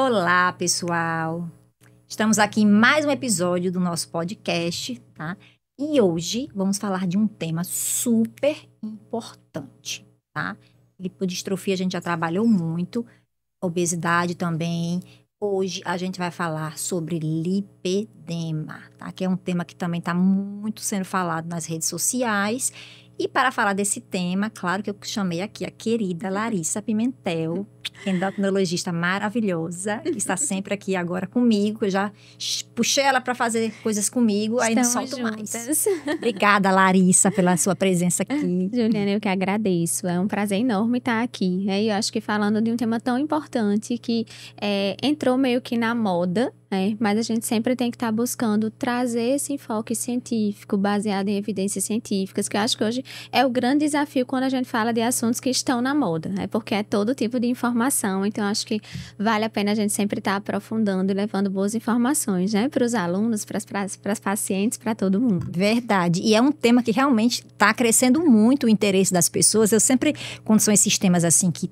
Olá, pessoal! Estamos aqui em mais um episódio do nosso podcast, tá? E hoje vamos falar de um tema super importante, tá? Lipodistrofia a gente já trabalhou muito, obesidade também. Hoje a gente vai falar sobre lipedema, tá? Que é um tema que também está muito sendo falado nas redes sociais. E para falar desse tema, claro que eu chamei aqui a querida Larissa Pimentel, endocrinologista maravilhosa, que está sempre aqui agora comigo. Eu já puxei ela para fazer coisas comigo, aí não solto mais. Obrigada, Larissa, pela sua presença aqui. Juliana, eu que agradeço. É um prazer enorme estar aqui. E eu acho que falando de um tema tão importante que entrou meio que na moda, mas a gente sempre tem que estar buscando trazer esse enfoque científico, baseado em evidências científicas, que eu acho que hoje é o grande desafio quando a gente fala de assuntos que estão na moda, porque é todo tipo de informação, então acho que vale a pena a gente sempre estar aprofundando e levando boas informações, para os alunos, para as pacientes, para todo mundo. Verdade, e é um tema que realmente está crescendo muito o interesse das pessoas. Eu sempre, quando são esses temas assim que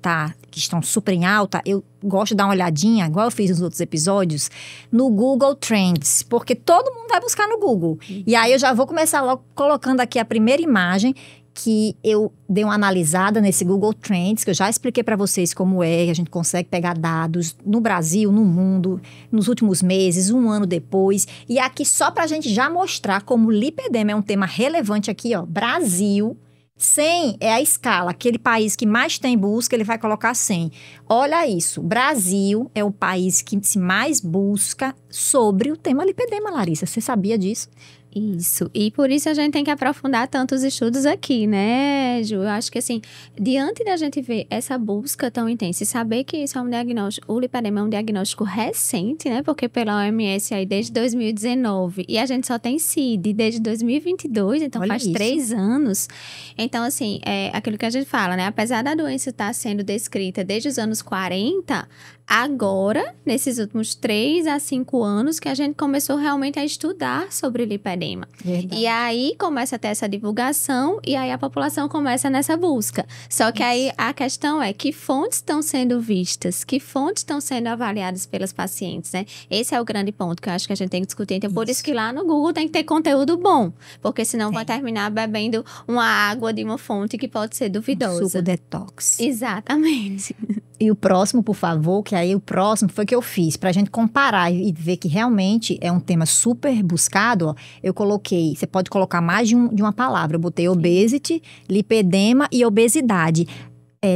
estão super em alta, eu gosto de dar uma olhadinha, igual eu fiz nos outros episódios, no Google Trends, porque todo mundo vai buscar no Google. E aí eu já vou começar logo colocando aqui a primeira imagem que eu dei uma analisada nesse Google Trends, que eu já expliquei para vocês como é, que a gente consegue pegar dados no Brasil, no mundo, nos últimos meses, um ano depois. E aqui só para a gente já mostrar como lipedema é um tema relevante aqui, ó, Brasil. 100 é a escala, aquele país que mais tem busca, ele vai colocar 100. Olha isso, Brasil é o país que se mais busca sobre o tema lipedema, Larissa. Você sabia disso? Isso, e por isso a gente tem que aprofundar tantos estudos aqui, né, Ju? Eu acho que assim, diante da gente ver essa busca tão intensa e saber que isso é um diagnóstico, o lipedema é um diagnóstico recente, né, porque pela OMS aí desde 2019, e a gente só tem CID desde 2022, então olha faz isso. 3 anos. Então assim, é aquilo que a gente fala, né, apesar da doença estar sendo descrita desde os anos 40, agora, nesses últimos 3 a 5 anos, que a gente começou realmente a estudar sobre lipedema. Verdade. E aí começa a ter essa divulgação e aí a população começa nessa busca. Só que aí a questão é que fontes estão sendo vistas, que fontes estão sendo avaliadas pelas pacientes, né? Esse é o grande ponto que eu acho que a gente tem que discutir. Então, por isso que lá no Google tem que ter conteúdo bom, porque senão vai terminar bebendo uma água de uma fonte que pode ser duvidosa. Suco detox. Exatamente. E o próximo, por favor, que aí o próximo foi que eu fiz, pra gente comparar e ver que realmente é um tema super buscado, ó. Eu coloquei, você pode colocar mais de uma palavra, eu botei obesity, lipedema e obesidade.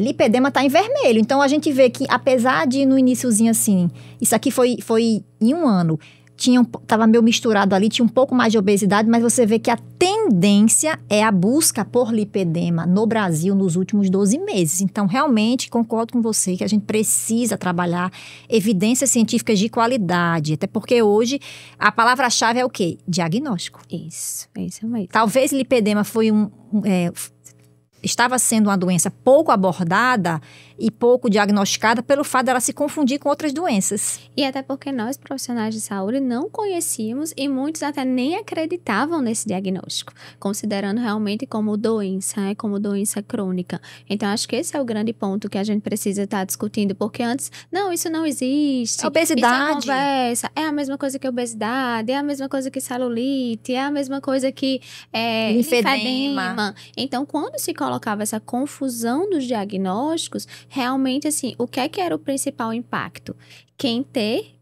Lipedema tá em vermelho, então a gente vê que apesar de no iniciozinho assim, isso aqui foi em um ano, tava meio misturado ali, tinha um pouco mais de obesidade, mas você vê que a tendência é a busca por lipedema no Brasil nos últimos 12 meses. Então, realmente, concordo com você que a gente precisa trabalhar evidências científicas de qualidade, até porque hoje a palavra-chave é o quê? Diagnóstico. Isso mesmo. Talvez lipedema estava sendo uma doença pouco abordada e pouco diagnosticada pelo fato dela se confundir com outras doenças. E até porque nós, profissionais de saúde, não conhecíamos e muitos até nem acreditavam nesse diagnóstico, considerando realmente como doença, como doença crônica. Então, acho que esse é o grande ponto que a gente precisa estar discutindo, porque antes, não, isso não existe. Obesidade. Isso é conversa, é a mesma coisa que obesidade, é a mesma coisa que celulite, é a mesma coisa que linfedema. Então, quando se colocava essa confusão dos diagnósticos, realmente, assim, o que era o principal impacto? Quem tem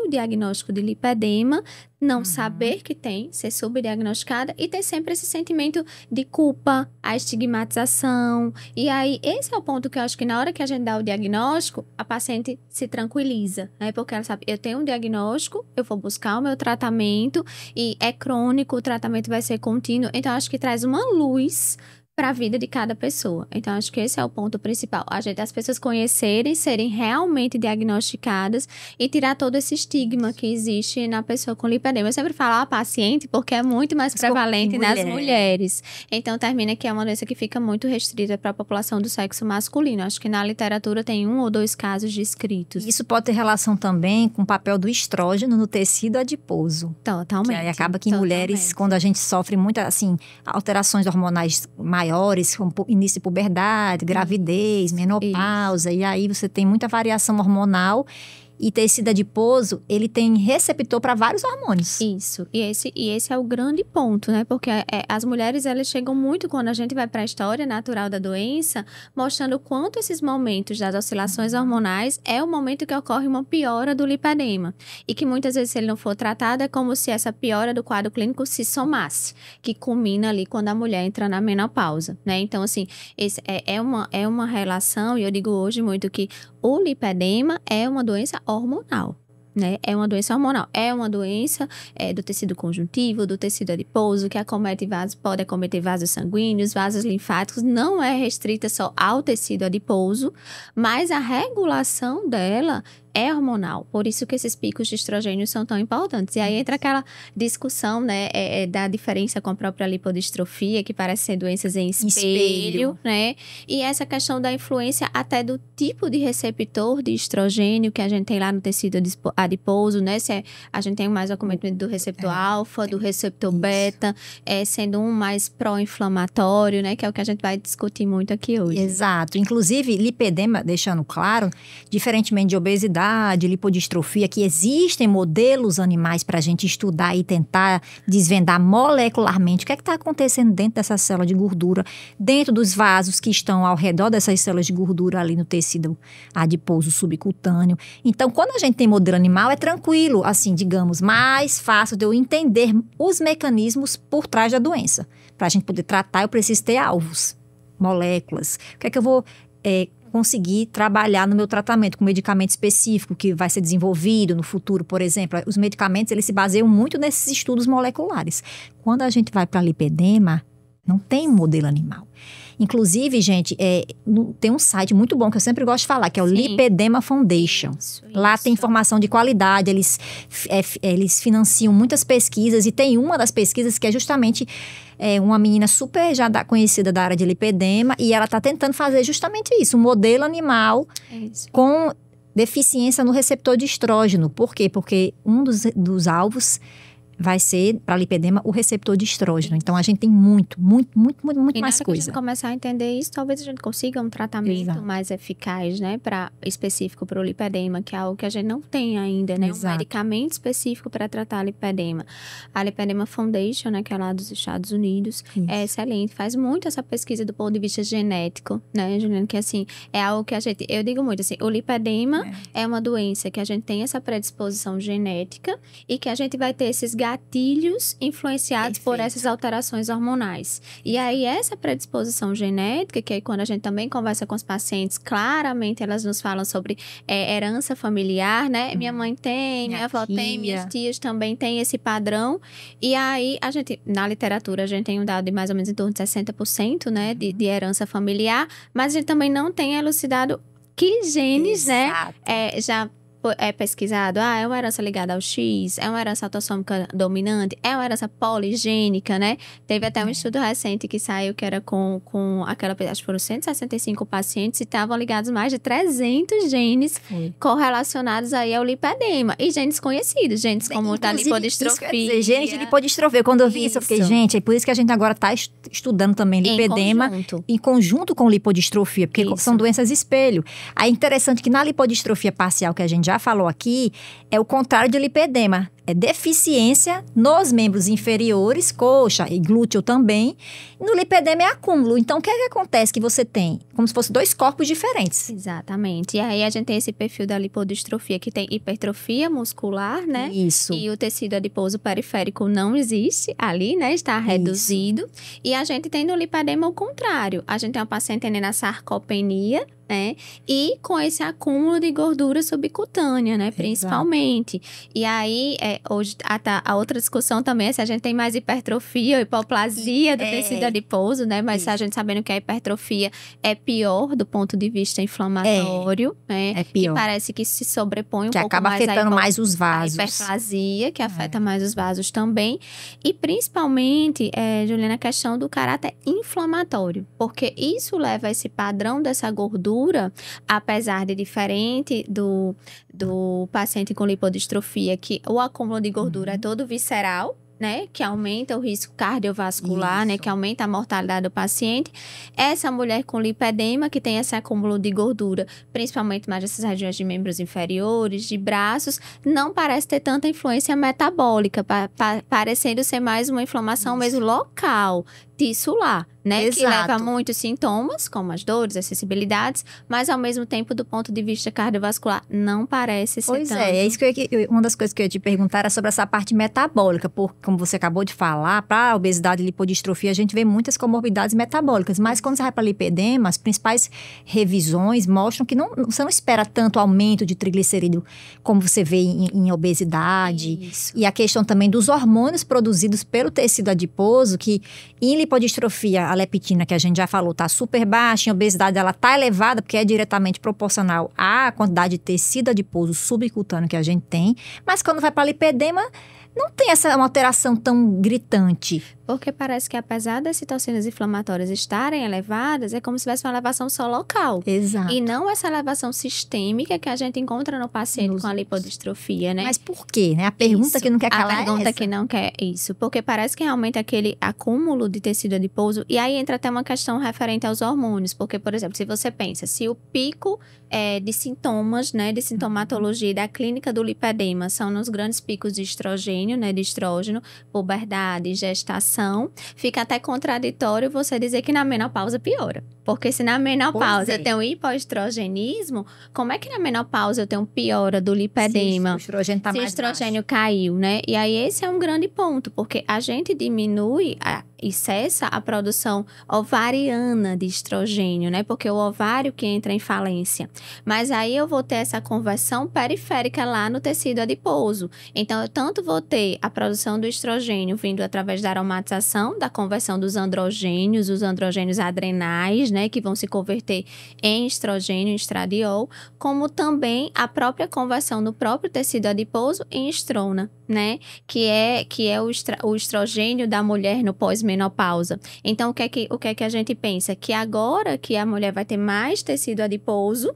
o diagnóstico de lipedema, não saber que tem, ser subdiagnosticada e ter sempre esse sentimento de culpa, a estigmatização. E aí, esse é o ponto que eu acho que na hora que a gente dá o diagnóstico, a paciente se tranquiliza, né? Porque ela sabe, eu tenho um diagnóstico, eu vou buscar o meu tratamento e é crônico, o tratamento vai ser contínuo. Então, acho que traz uma luz para a vida de cada pessoa. Então, acho que esse é o ponto principal. As pessoas conhecerem, serem realmente diagnosticadas e tirar todo esse estigma que existe na pessoa com lipedema. Eu sempre falo paciente porque é muito mais prevalente nas mulheres. Então, termina que é uma doença que fica muito restrita para a população do sexo masculino. Acho que na literatura tem 1 ou 2 casos descritos. Isso pode ter relação também com o papel do estrógeno no tecido adiposo. Totalmente. Que aí acaba que em mulheres, quando a gente sofre muitas, assim, alterações hormonais maiores, como início de puberdade, gravidez, menopausa, e aí você tem muita variação hormonal. E tecido adiposo, ele tem receptor para vários hormônios. Isso. E esse é o grande ponto, né? Porque as mulheres, elas chegam muito, quando a gente vai para a história natural da doença, mostrando o quanto esses momentos das oscilações hormonais é o momento que ocorre uma piora do lipedema. E que muitas vezes, se ele não for tratado, é como se essa piora do quadro clínico se somasse, que culmina ali quando a mulher entra na menopausa, né? Então, assim, esse é uma relação, e eu digo hoje muito que o lipedema é uma doença hormonal. Né? É uma doença hormonal, é uma doença do tecido conjuntivo, do tecido adiposo, que acomete vasos, pode acometer vasos sanguíneos, vasos linfáticos, não é restrita só ao tecido adiposo, mas a regulação dela é hormonal, por isso que esses picos de estrogênio são tão importantes. E aí entra aquela discussão, né, da diferença com a própria lipodistrofia, que parece ser doenças em espelho, né? E essa questão da influência até do tipo de receptor de estrogênio que a gente tem lá no tecido adiposo, né? Se a gente tem mais o acometimento do receptor alfa, do receptor beta, sendo um mais pró-inflamatório, né? Que é o que a gente vai discutir muito aqui hoje. Exato. Inclusive, lipedema, deixando claro, diferentemente de obesidade, lipodistrofia, que existem modelos animais para a gente estudar e tentar desvendar molecularmente o que é que está acontecendo dentro dessa célula de gordura, dentro dos vasos que estão ao redor dessas células de gordura ali no tecido adiposo subcutâneo. Então, quando a gente tem modelo animal, é tranquilo, assim, digamos, mais fácil de eu entender os mecanismos por trás da doença. Para a gente poder tratar, eu preciso ter alvos, moléculas. O que é que eu vou conseguir trabalhar no meu tratamento com medicamento específico que vai ser desenvolvido no futuro, por exemplo. Os medicamentos, eles se baseiam muito nesses estudos moleculares. Quando a gente vai para lipedema, não tem modelo animal. Inclusive, gente, tem um site muito bom que eu sempre gosto de falar, que é o Lipedema Foundation. Isso. Lá tem informação de qualidade, eles financiam muitas pesquisas e tem uma das pesquisas que é justamente uma menina super já conhecida da área de lipedema e ela está tentando fazer justamente isso, um modelo animal com deficiência no receptor de estrógeno. Por quê? Porque um dos alvos vai ser, para lipedema, o receptor de estrógeno. Então, a gente tem muito mais coisa. E na hora que a gente começar a entender isso, talvez a gente consiga um tratamento mais eficaz, né? Específico para o lipedema, que é algo que a gente não tem ainda, né? Um medicamento específico para tratar lipedema. A Lipedema Foundation, né? Que é lá dos Estados Unidos, é excelente. Faz muito essa pesquisa do ponto de vista genético, né, Juliana? Que, assim, é algo que eu digo muito, assim, o lipedema é uma doença que a gente tem essa predisposição genética e que a gente vai ter esses gatilhos influenciados por essas alterações hormonais. E aí, essa predisposição genética, que aí quando a gente também conversa com os pacientes, claramente elas nos falam sobre herança familiar, né? Minha mãe tem, minha avó tem, minhas tias também têm esse padrão. E aí, na literatura, a gente tem um dado de mais ou menos em torno de 60%, né? De herança familiar, mas a gente também não tem elucidado que genes, né? Já pesquisado, é uma herança ligada ao X, é uma herança autossômica dominante, é uma herança poligênica, né? Teve até um estudo recente que saiu que era com aquela, acho que foram 165 pacientes e estavam ligados mais de 300 genes correlacionados aí ao lipedema. E genes conhecidos, genes como a lipodistrofia. Genes de lipodistrofia. Quando eu vi isso, eu fiquei, gente, é por isso que a gente agora está estudando também lipedema em conjunto com lipodistrofia, porque são doenças espelho. Aí é interessante que na lipodistrofia parcial que a gente já falou aqui, é o contrário de lipedema. É deficiência nos membros inferiores, coxa e glúteo também. No lipedema é acúmulo. Então, o que é que acontece? Que você tem como se fossem dois corpos diferentes. Exatamente. E aí, a gente tem esse perfil da lipodistrofia, que tem hipertrofia muscular, né? Isso. E o tecido adiposo periférico não existe ali, né? Está reduzido. E a gente tem no lipedema o contrário. A gente tem uma paciente tendo a sarcopenia, né? E com esse acúmulo de gordura subcutânea, né? Principalmente. E aí, hoje, a outra discussão também é se a gente tem mais hipertrofia ou hipoplasia do tecido adiposo, né? Mas a gente sabendo que a hipertrofia é pior do ponto de vista inflamatório, né? É pior. Que parece que se sobrepõe um pouco mais. Que acaba afetando mais os vasos. A hiperplasia, que afeta mais os vasos também. E principalmente, Juliana, a questão do caráter inflamatório. Porque isso leva a esse padrão dessa gordura, apesar de diferente do paciente com lipodistrofia, que o acúmulo de gordura é todo visceral, né, que aumenta o risco cardiovascular, né, que aumenta a mortalidade do paciente. Essa mulher com lipedema, que tem esse acúmulo de gordura, principalmente mais nessas regiões de membros inferiores, de braços, não parece ter tanta influência metabólica, parecendo ser mais uma inflamação mesmo local, tissular, né? Exato. Que leva a muitos sintomas, como as dores, as sensibilidades, mas ao mesmo tempo, do ponto de vista cardiovascular, não parece ser tanto. É isso uma das coisas que eu ia te perguntar era sobre essa parte metabólica, porque, como você acabou de falar, para a obesidade e lipodistrofia, a gente vê muitas comorbidades metabólicas, mas quando você vai para lipedema, as principais revisões mostram que você não espera tanto aumento de triglicerídeo como você vê em obesidade. Isso. E a questão também dos hormônios produzidos pelo tecido adiposo, que em lipodistrofia, a leptina, que a gente já falou, tá super baixa, em obesidade ela tá elevada, porque é diretamente proporcional à quantidade de tecido adiposo subcutâneo que a gente tem, mas quando vai para lipedema, não tem uma alteração tão gritante. Porque parece que apesar das citocinas inflamatórias estarem elevadas, é como se tivesse uma elevação só local. Exato. E não essa elevação sistêmica que a gente encontra no paciente com a lipodistrofia, né? Mas por quê, né? A pergunta que não quer calar A pergunta é essa. que não quer isso. Porque parece que realmente aquele acúmulo de tecido adiposo... E aí entra até uma questão referente aos hormônios. Porque, por exemplo, se você pensa, se o pico de sintomas, né? De sintomatologia da clínica do lipedema são nos grandes picos de estrogênio, né? De estrógeno, puberdade, gestação, fica até contraditório você dizer que na menopausa piora. Porque se na menopausa eu tenho hipoestrogenismo, como é que na menopausa eu tenho piora do lipedema? Se o estrogênio tá mais baixo. Se o estrogênio caiu, né? E aí esse é um grande ponto, porque a gente diminui e cessa a produção ovariana de estrogênio, né? Porque o ovário que entra em falência. Mas aí eu vou ter essa conversão periférica lá no tecido adiposo. Então, eu tanto vou ter a produção do estrogênio vindo através da aromatização, da conversão dos androgênios, os androgênios adrenais, né? Que vão se converter em estrogênio, em estradiol, como também a própria conversão no próprio tecido adiposo em estrona, né? Que é o estrogênio da mulher no pós-menopausa. Então, o que é que a gente pensa? Que agora que a mulher vai ter mais tecido adiposo,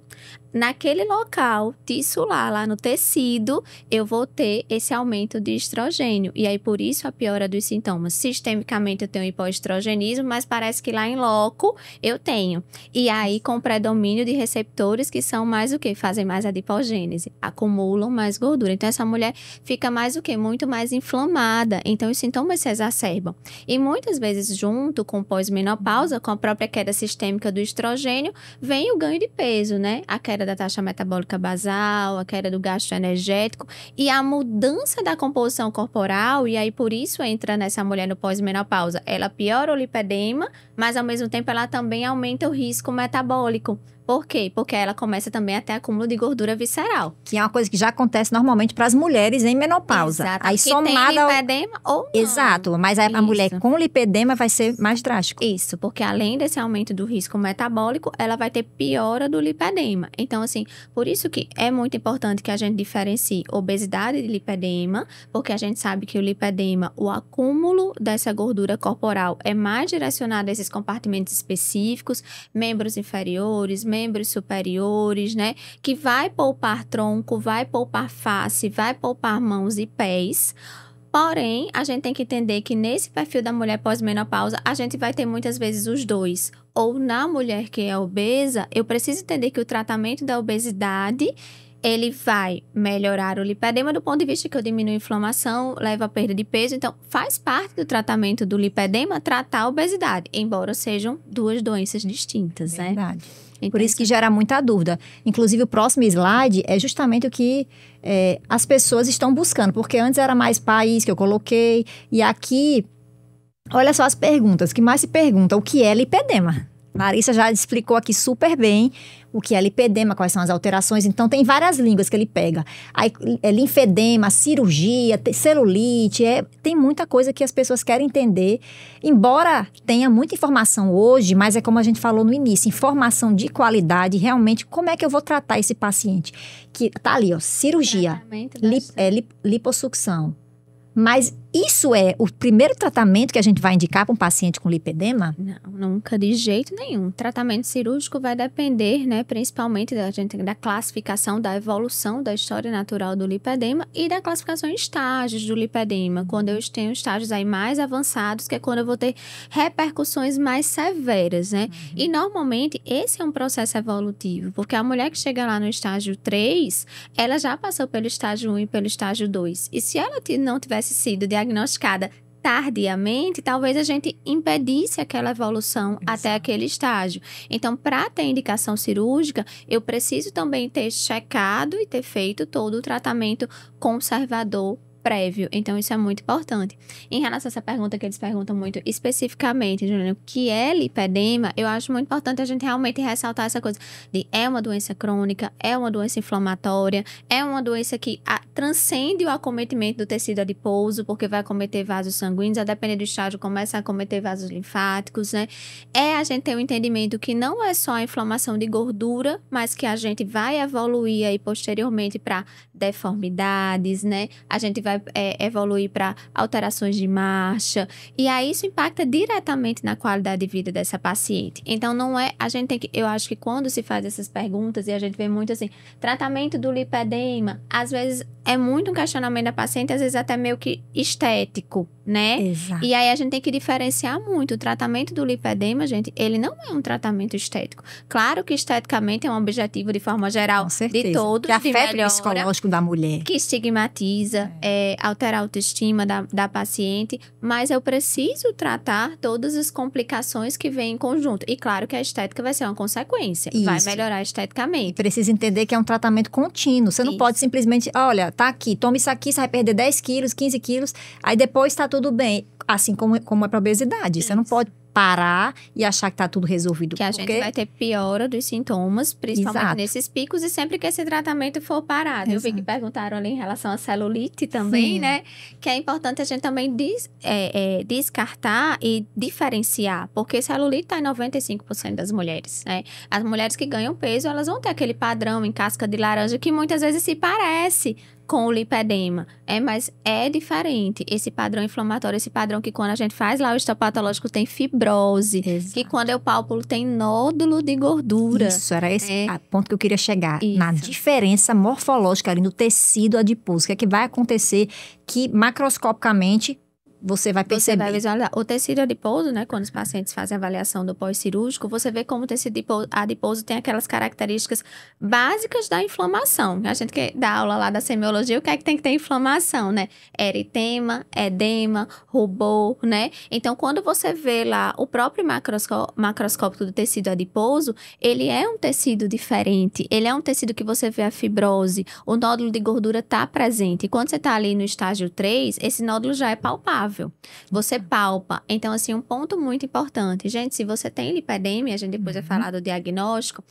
naquele local tissular, lá no tecido, eu vou ter esse aumento de estrogênio. E aí, por isso, a piora dos sintomas. Sistemicamente, eu tenho hipoestrogenismo, mas parece que lá em loco, eu tenho. E aí, com predomínio de receptores que são mais o quê? Fazem mais adipogênese, acumulam mais gordura. Então, essa mulher fica mais o quê? Muito mais inflamada. Então, os sintomas se exacerbam. E muitas vezes, junto com pós-menopausa, com a própria queda sistêmica do estrogênio, vem o ganho de peso, né? A queda da taxa metabólica basal, a queda do gasto energético e a mudança da composição corporal, e aí por isso entra nessa mulher no pós-menopausa. Ela piora o lipedema, mas ao mesmo tempo ela também aumenta o risco metabólico. Por quê? Porque ela começa também a ter acúmulo de gordura visceral. Que é uma coisa que já acontece normalmente para as mulheres em menopausa. Exato. Aí que somada tem lipedema ou não. Exato, mas a mulher com lipedema vai ser mais drástico. Isso, porque além desse aumento do risco metabólico, ela vai ter piora do lipedema. Então, assim, por isso que é muito importante que a gente diferencie obesidade de lipedema, porque a gente sabe que o lipedema, o acúmulo dessa gordura corporal é mais direcionado a esses compartimentos específicos, membros inferiores, membros superiores, né? Que vai poupar tronco, vai poupar face, vai poupar mãos e pés. Porém, a gente tem que entender que nesse perfil da mulher pós-menopausa, a gente vai ter muitas vezes os dois. Ou na mulher que é obesa, eu preciso entender que o tratamento da obesidade, ele vai melhorar o lipedema do ponto de vista que eu diminuo a inflamação, leva a perda de peso. Então, faz parte do tratamento do lipedema tratar a obesidade, embora sejam duas doenças distintas, né? Verdade. Por isso que gera muita dúvida. Inclusive, o próximo slide é justamente o que as pessoas estão buscando. Porque antes era mais país que eu coloquei. E aqui, olha só as perguntas. O que mais se pergunta? O que é lipedema? Larissa já explicou aqui super bem o que é lipedema, quais são as alterações. Então, tem várias línguas que ele pega. Aí, linfedema, cirurgia, celulite, tem muita coisa que as pessoas querem entender. Embora tenha muita informação hoje, mas é como a gente falou no início, informação de qualidade, realmente, como é que eu vou tratar esse paciente? Que tá ali, ó, cirurgia, lipossucção. Mas isso é o primeiro tratamento que a gente vai indicar para um paciente com lipedema? Não, nunca, de jeito nenhum. Tratamento cirúrgico vai depender, né, principalmente da classificação, da evolução da história natural do lipedema e da classificação em estágios do lipedema. Quando eu tenho estágios aí mais avançados, que é quando eu vou ter repercussões mais severas, né? E normalmente esse é um processo evolutivo, porque a mulher que chega lá no estágio 3, ela já passou pelo estágio 1 e pelo estágio 2. E se ela não tivesse sido diagnosticada tardiamente, talvez a gente impedisse aquela evolução até aquele estágio. Então, para ter indicação cirúrgica, eu preciso também ter checado e ter feito todo o tratamento conservador prévio. Então, isso é muito importante. Em relação a essa pergunta que eles perguntam muito especificamente, Juliana, o que é lipedema, eu acho muito importante a gente realmente ressaltar essa coisa de é uma doença crônica, é uma doença inflamatória, é uma doença que transcende o acometimento do tecido adiposo, porque vai acometer vasos sanguíneos, a depender do estágio, começa a acometer vasos linfáticos, né? A gente ter o entendimento que não é só a inflamação de gordura, mas que a gente vai evoluir aí posteriormente para deformidades, né? A gente vai evoluir para alterações de marcha, e aí isso impacta diretamente na qualidade de vida dessa paciente. Então, não é, a gente tem que, eu acho que quando se faz essas perguntas, e a gente vê muito assim, tratamento do lipedema, às vezes é muito um questionamento da paciente, às vezes até meio que estético, né? Exato. E aí a gente tem que diferenciar muito. O tratamento do lipedema, gente, ele não é um tratamento estético. Claro que esteticamente é um objetivo de forma geral de todos, que afeta o psicológico da mulher. Que estigmatiza, altera a autoestima da paciente, mas eu preciso tratar todas as complicações que vêm em conjunto. E claro que a estética vai ser uma consequência, vai melhorar esteticamente. Precisa entender que é um tratamento contínuo. Você não pode simplesmente, olha, tá aqui, toma isso aqui, você vai perder 10 quilos, 15 quilos, aí depois tá tudo bem. Assim como é para obesidade. Você não pode parar e achar que tá tudo resolvido. Que a gente vai ter piora dos sintomas, principalmente nesses picos, e sempre que esse tratamento for parado. Eu vi que perguntaram ali em relação à celulite também, né? Que é importante a gente também descartar e diferenciar, porque celulite tá em 95% das mulheres, né? As mulheres que ganham peso, elas vão ter aquele padrão em casca de laranja que muitas vezes se parece com o lipedema, mas é diferente. Esse padrão inflamatório, esse padrão que quando a gente faz lá o histopatológico tem fibrose, que quando eu palpo tem nódulo de gordura. Isso, era esse ponto que eu queria chegar. Isso. Na diferença morfológica ali no tecido adiposo. O que é que vai acontecer que macroscopicamente você vai perceber. Você vai visualizar. O tecido adiposo, né, quando os pacientes fazem a avaliação do pós-cirúrgico, você vê como o tecido adiposo tem aquelas características básicas da inflamação. A gente que dá aula lá da semiologia, o que é que tem que ter inflamação, né? Eritema, edema, rubor, né? Então, quando você vê lá o próprio macroscópico do tecido adiposo, ele é um tecido diferente. Ele é um tecido que você vê a fibrose, o nódulo de gordura está presente. E quando você está ali no estágio 3, esse nódulo já é palpável. Você palpa. Então, assim, um ponto muito importante. Gente, se você tem lipedema, a gente depois vai falar do diagnóstico,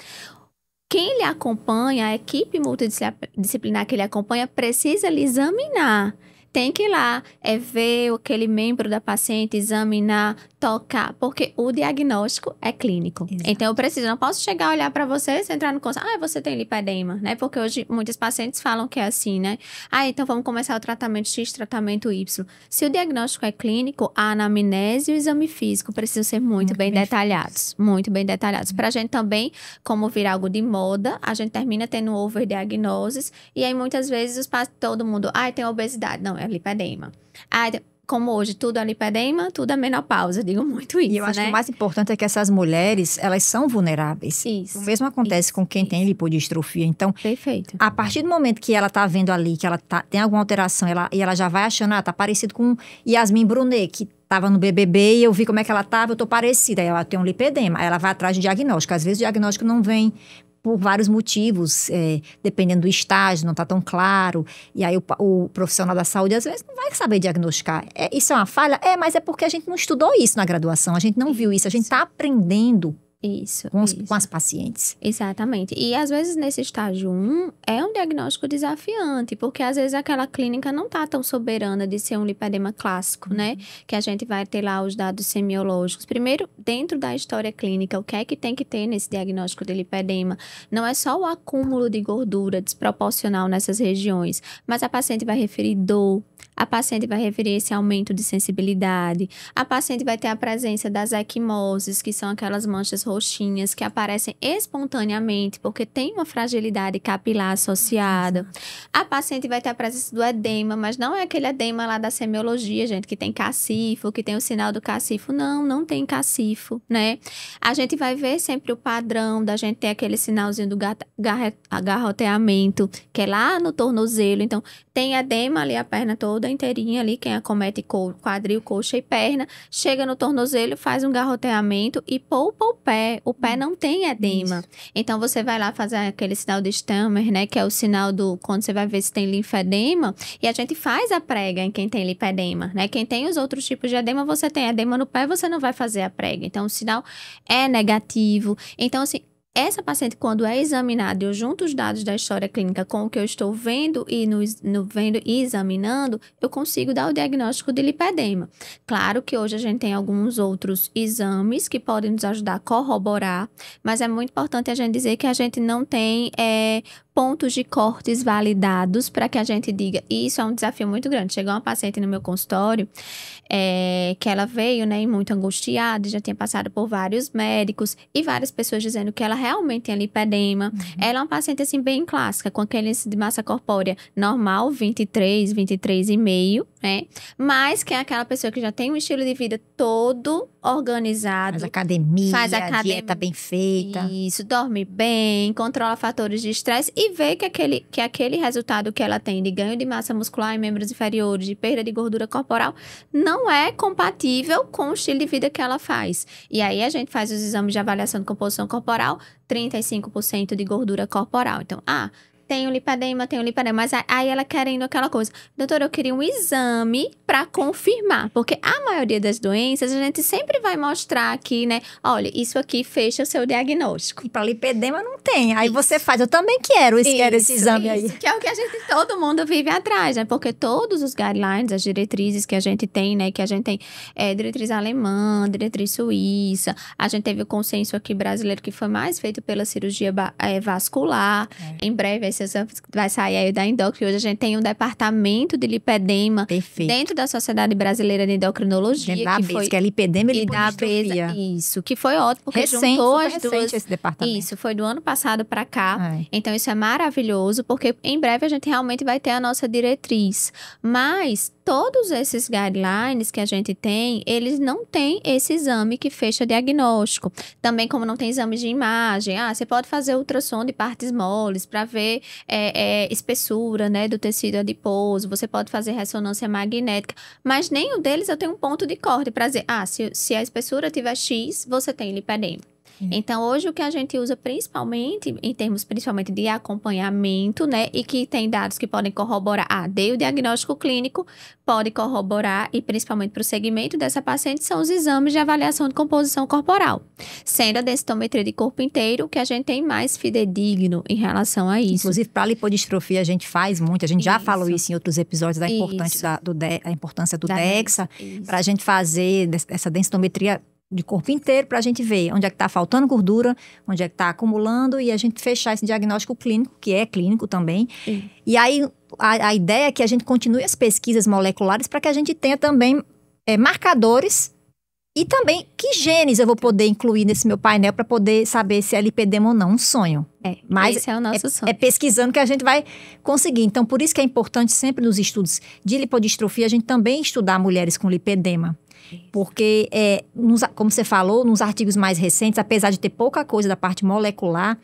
quem lhe acompanha, a equipe multidisciplinar que lhe acompanha, precisa lhe examinar. Tem que ir lá, ver aquele membro da paciente, examinar, tocar, porque o diagnóstico é clínico. Exato. Então, eu não posso chegar a olhar para você, entrar no consultório, você tem lipedema, né? Porque hoje muitos pacientes falam que é assim, né? Então vamos começar o tratamento X, tratamento Y. Se o diagnóstico é clínico, a anamnese e o exame físico precisam ser muito bem detalhados. Muito bem detalhados. Para a gente também, como vir algo de moda, a gente termina tendo overdiagnoses, e aí muitas vezes todo mundo, tem obesidade. Não, é lipedema. Como hoje tudo é lipedema, tudo é menopausa, eu digo muito isso, E eu acho que o mais importante é que essas mulheres, elas são vulneráveis. Isso. O mesmo acontece com quem tem lipodistrofia. Então, perfeito. A partir do momento que ela tá vendo ali, que ela tem alguma alteração, e ela já vai achando, tá parecido com Yasmin Brunet, que tava no BBB e eu vi como é que ela tava, eu tô parecida. Aí ela tem um lipedema, aí ela vai atrás de diagnóstico. Às vezes o diagnóstico não vem por vários motivos, dependendo do estágio, não está tão claro. E aí o profissional da saúde, às vezes, não vai saber diagnosticar. Isso é uma falha? Mas é porque a gente não estudou isso na graduação, a gente não viu isso, a gente está aprendendo Isso, com as pacientes. Exatamente. E às vezes nesse estágio 1 é um diagnóstico desafiante, porque às vezes aquela clínica não está tão soberana de ser um lipedema clássico, né? Que a gente vai ter lá os dados semiológicos. Primeiro, dentro da história clínica, o que é que tem que ter nesse diagnóstico de lipedema? Não é só o acúmulo de gordura desproporcional nessas regiões, mas a paciente vai referir dor, a paciente vai referir esse aumento de sensibilidade, a paciente vai ter a presença das equimoses, que são aquelas manchas roxinhas que aparecem espontaneamente, porque tem uma fragilidade capilar associada. A paciente vai ter a presença do edema, mas não é aquele edema lá da semiologia, gente, que tem cacifo, que tem o sinal do cacifo. Não tem cacifo, né? A gente vai ver sempre o padrão da gente ter aquele sinalzinho do garroteamento, que é lá no tornozelo. Então, tem edema ali, a perna toda inteirinha ali, quem acomete quadril, coxa e perna, chega no tornozelo, faz um garroteamento e poupa o pé. O pé não tem edema. Isso. Então, você vai lá fazer aquele sinal de Stammer, né? Que é o sinal do... Quando você vai ver se tem linfedema. E a gente faz a prega em quem tem lipedema, né? Quem tem os outros tipos de edema, você tem edema no pé, você não vai fazer a prega. Então, o sinal é negativo. Então, assim... Essa paciente, quando é examinada, eu junto os dados da história clínica com o que eu estou vendo e vendo e examinando, eu consigo dar o diagnóstico de lipedema. Claro que hoje a gente tem alguns outros exames que podem nos ajudar a corroborar, mas é muito importante a gente dizer que a gente não tem pontos de cortes validados para que a gente diga, e isso é um desafio muito grande. Chegou uma paciente no meu consultório, que ela veio, né, muito angustiada, já tinha passado por vários médicos e várias pessoas dizendo que ela realmente tem lipedema. Ela é uma paciente, assim, bem clássica, com aquele índice de massa corpórea normal, 23,5, né? Mas que é aquela pessoa que já tem um estilo de vida todo organizado. Faz academia, dieta bem feita. Isso, dorme bem, controla fatores de estresse e vê que aquele resultado que ela tem de ganho de massa muscular em membros inferiores, de perda de gordura corporal, não é compatível com o estilo de vida que ela faz. E aí a gente faz os exames de avaliação de composição corporal, 35% de gordura corporal. Então, tenho lipedema, mas aí ela querendo aquela coisa. Doutora, eu queria um exame para confirmar, porque a maioria das doenças a gente sempre vai mostrar aqui, né? Olha, isso aqui fecha o seu diagnóstico. E para lipedema não tem. Aí você faz, eu também quero esse exame aí. Que é o que todo mundo vive atrás, né? Porque todos os guidelines, as diretrizes que a gente tem, né? Que a gente tem diretriz alemã, diretriz suíça. A gente teve o consenso aqui brasileiro que foi mais feito pela cirurgia vascular. Em breve vai sair aí da endócrina. Hoje a gente tem um departamento de lipedema dentro da Sociedade Brasileira de Endocrinologia. Que é lipedema e lipodistrofia. Isso, que foi ótimo, porque juntou as duas. Esse departamento. Isso, foi do ano passado para cá. Então, isso é maravilhoso, porque em breve a gente realmente vai ter a nossa diretriz. Mas todos esses guidelines que a gente tem, eles não têm esse exame que fecha diagnóstico. Também, como não tem exame de imagem, você pode fazer ultrassom de partes moles para ver espessura, né, do tecido adiposo, você pode fazer ressonância magnética, mas nenhum deles eu tenho um ponto de corte para dizer, se a espessura tiver X, você tem lipedema. Então, hoje o que a gente usa principalmente, em termos principalmente de acompanhamento, né, e que tem dados que podem corroborar, dei o diagnóstico clínico, pode corroborar, e principalmente para o segmento dessa paciente, são os exames de avaliação de composição corporal. Sendo a densitometria de corpo inteiro, que a gente tem mais fidedigno em relação a isso. Inclusive, para a lipodistrofia, a gente faz muito, a gente já falou isso em outros episódios, a importância do DEXA, para a gente fazer essa densitometria de corpo inteiro, para a gente ver onde é que está faltando gordura, onde é que está acumulando, e a gente fechar esse diagnóstico clínico, que é clínico também. E aí, a ideia é que a gente continue as pesquisas moleculares para que a gente tenha também marcadores e também que genes eu vou poder incluir nesse meu painel para poder saber se é lipedema ou não, um sonho. Mas esse é o nosso sonho. É pesquisando que a gente vai conseguir. Então, por isso que é importante sempre nos estudos de lipodistrofia a gente também estudar mulheres com lipedema. Porque, como você falou, nos artigos mais recentes, apesar de ter pouca coisa da parte molecular,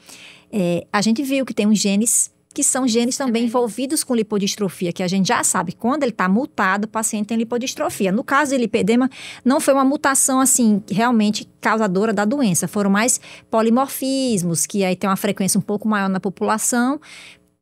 a gente viu que tem uns genes que são genes também envolvidos com lipodistrofia, que a gente já sabe, quando ele está mutado, o paciente tem lipodistrofia. No caso de lipedema, não foi uma mutação, assim, realmente causadora da doença. Foram mais polimorfismos, que aí tem uma frequência um pouco maior na população,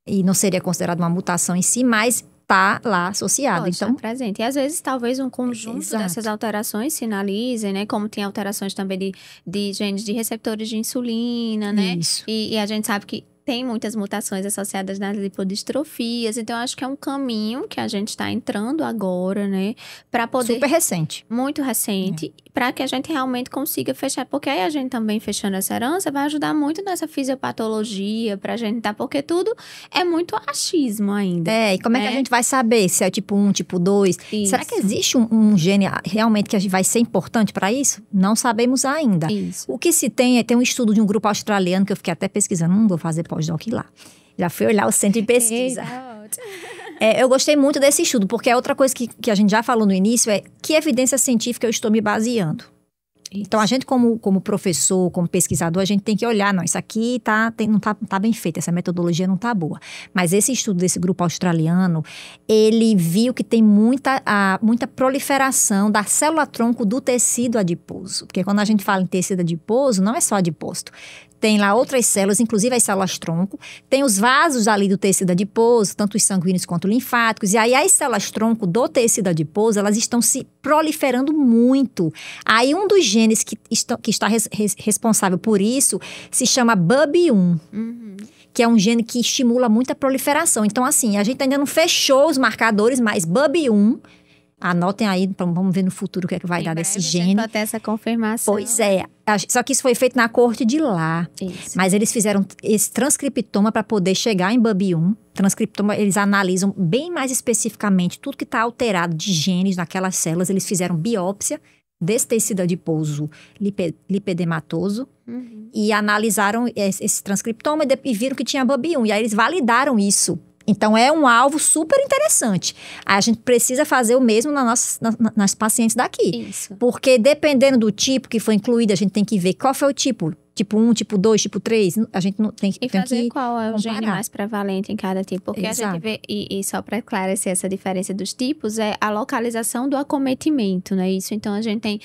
e não seria considerado uma mutação em si, mas estar lá associado. Pode então estar presente. E às vezes, talvez um conjunto dessas alterações sinalizem, né? Como tem alterações também de genes de receptores de insulina, né? Isso. E a gente sabe que tem muitas mutações associadas nas lipodistrofias. Então, acho que é um caminho que a gente está entrando agora, né? Para poder... Super recente. Muito recente. Para que a gente realmente consiga fechar. Porque aí a gente também fechando essa herança vai ajudar muito nessa fisiopatologia pra gente tá? Porque tudo é muito achismo ainda. E como é que a gente vai saber se é tipo 1, tipo 2? Isso. Será que existe um gene realmente que vai ser importante para isso? Não sabemos ainda. Isso. O que se tem um estudo de um grupo australiano que eu fiquei até pesquisando, não vou fazer pós-doc lá. Já fui olhar o centro de pesquisa. Eu gostei muito desse estudo, porque é outra coisa que a gente já falou no início, é que evidência científica eu estou me baseando. Isso. Então, a gente como professor, como pesquisador, a gente tem que olhar, não, isso aqui não tá bem feito, essa metodologia não tá boa. Mas esse estudo desse grupo australiano, ele viu que tem muita proliferação da célula-tronco do tecido adiposo. Porque quando a gente fala em tecido adiposo, não é só adipócito. Tem lá outras células, inclusive as células-tronco. Tem os vasos ali do tecido adiposo, tanto os sanguíneos quanto linfáticos. E aí as células-tronco do tecido adiposo, elas estão se proliferando muito. Aí um dos genes que está responsável por isso se chama BUB1. Que é um gene que estimula muito a proliferação. Então, assim, a gente ainda não fechou os marcadores, mas BUB1... Anotem aí, vamos ver no futuro o que é que vai dar desse gene. Vai ter essa confirmação. Pois é. Só que isso foi feito na corte de lá. Isso. Mas eles fizeram esse transcriptoma para poder chegar em BUB1. Transcriptoma, eles analisam bem mais especificamente tudo que está alterado de genes naquelas células. Eles fizeram biópsia desse tecido adiposo lipedematoso. E analisaram esse transcriptoma e viram que tinha BUB1. E aí eles validaram isso. Então, é um alvo super interessante. A gente precisa fazer o mesmo nas pacientes daqui. Isso. Porque dependendo do tipo que foi incluído, a gente tem que ver qual foi o tipo. Tipo 1, tipo 2, tipo 3. A gente não tem, e tem fazer que qual é o gene mais prevalente em cada tipo. Porque Exato. A gente vê, e só para esclarecer essa diferença dos tipos, é a localização do acometimento, não é isso? Então, a gente tem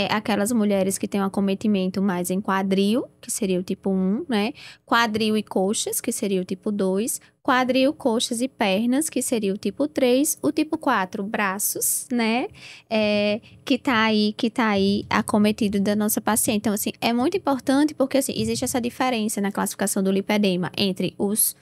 aquelas mulheres que têm um acometimento mais em quadril, que seria o tipo 1, né? Quadril e coxas, que seria o tipo 2. Quadril, coxas e pernas, que seria o tipo 3. O tipo 4, braços, né? Que tá aí acometido da nossa paciente. Então, assim, é muito importante porque, assim, existe essa diferença na classificação do lipedema entre os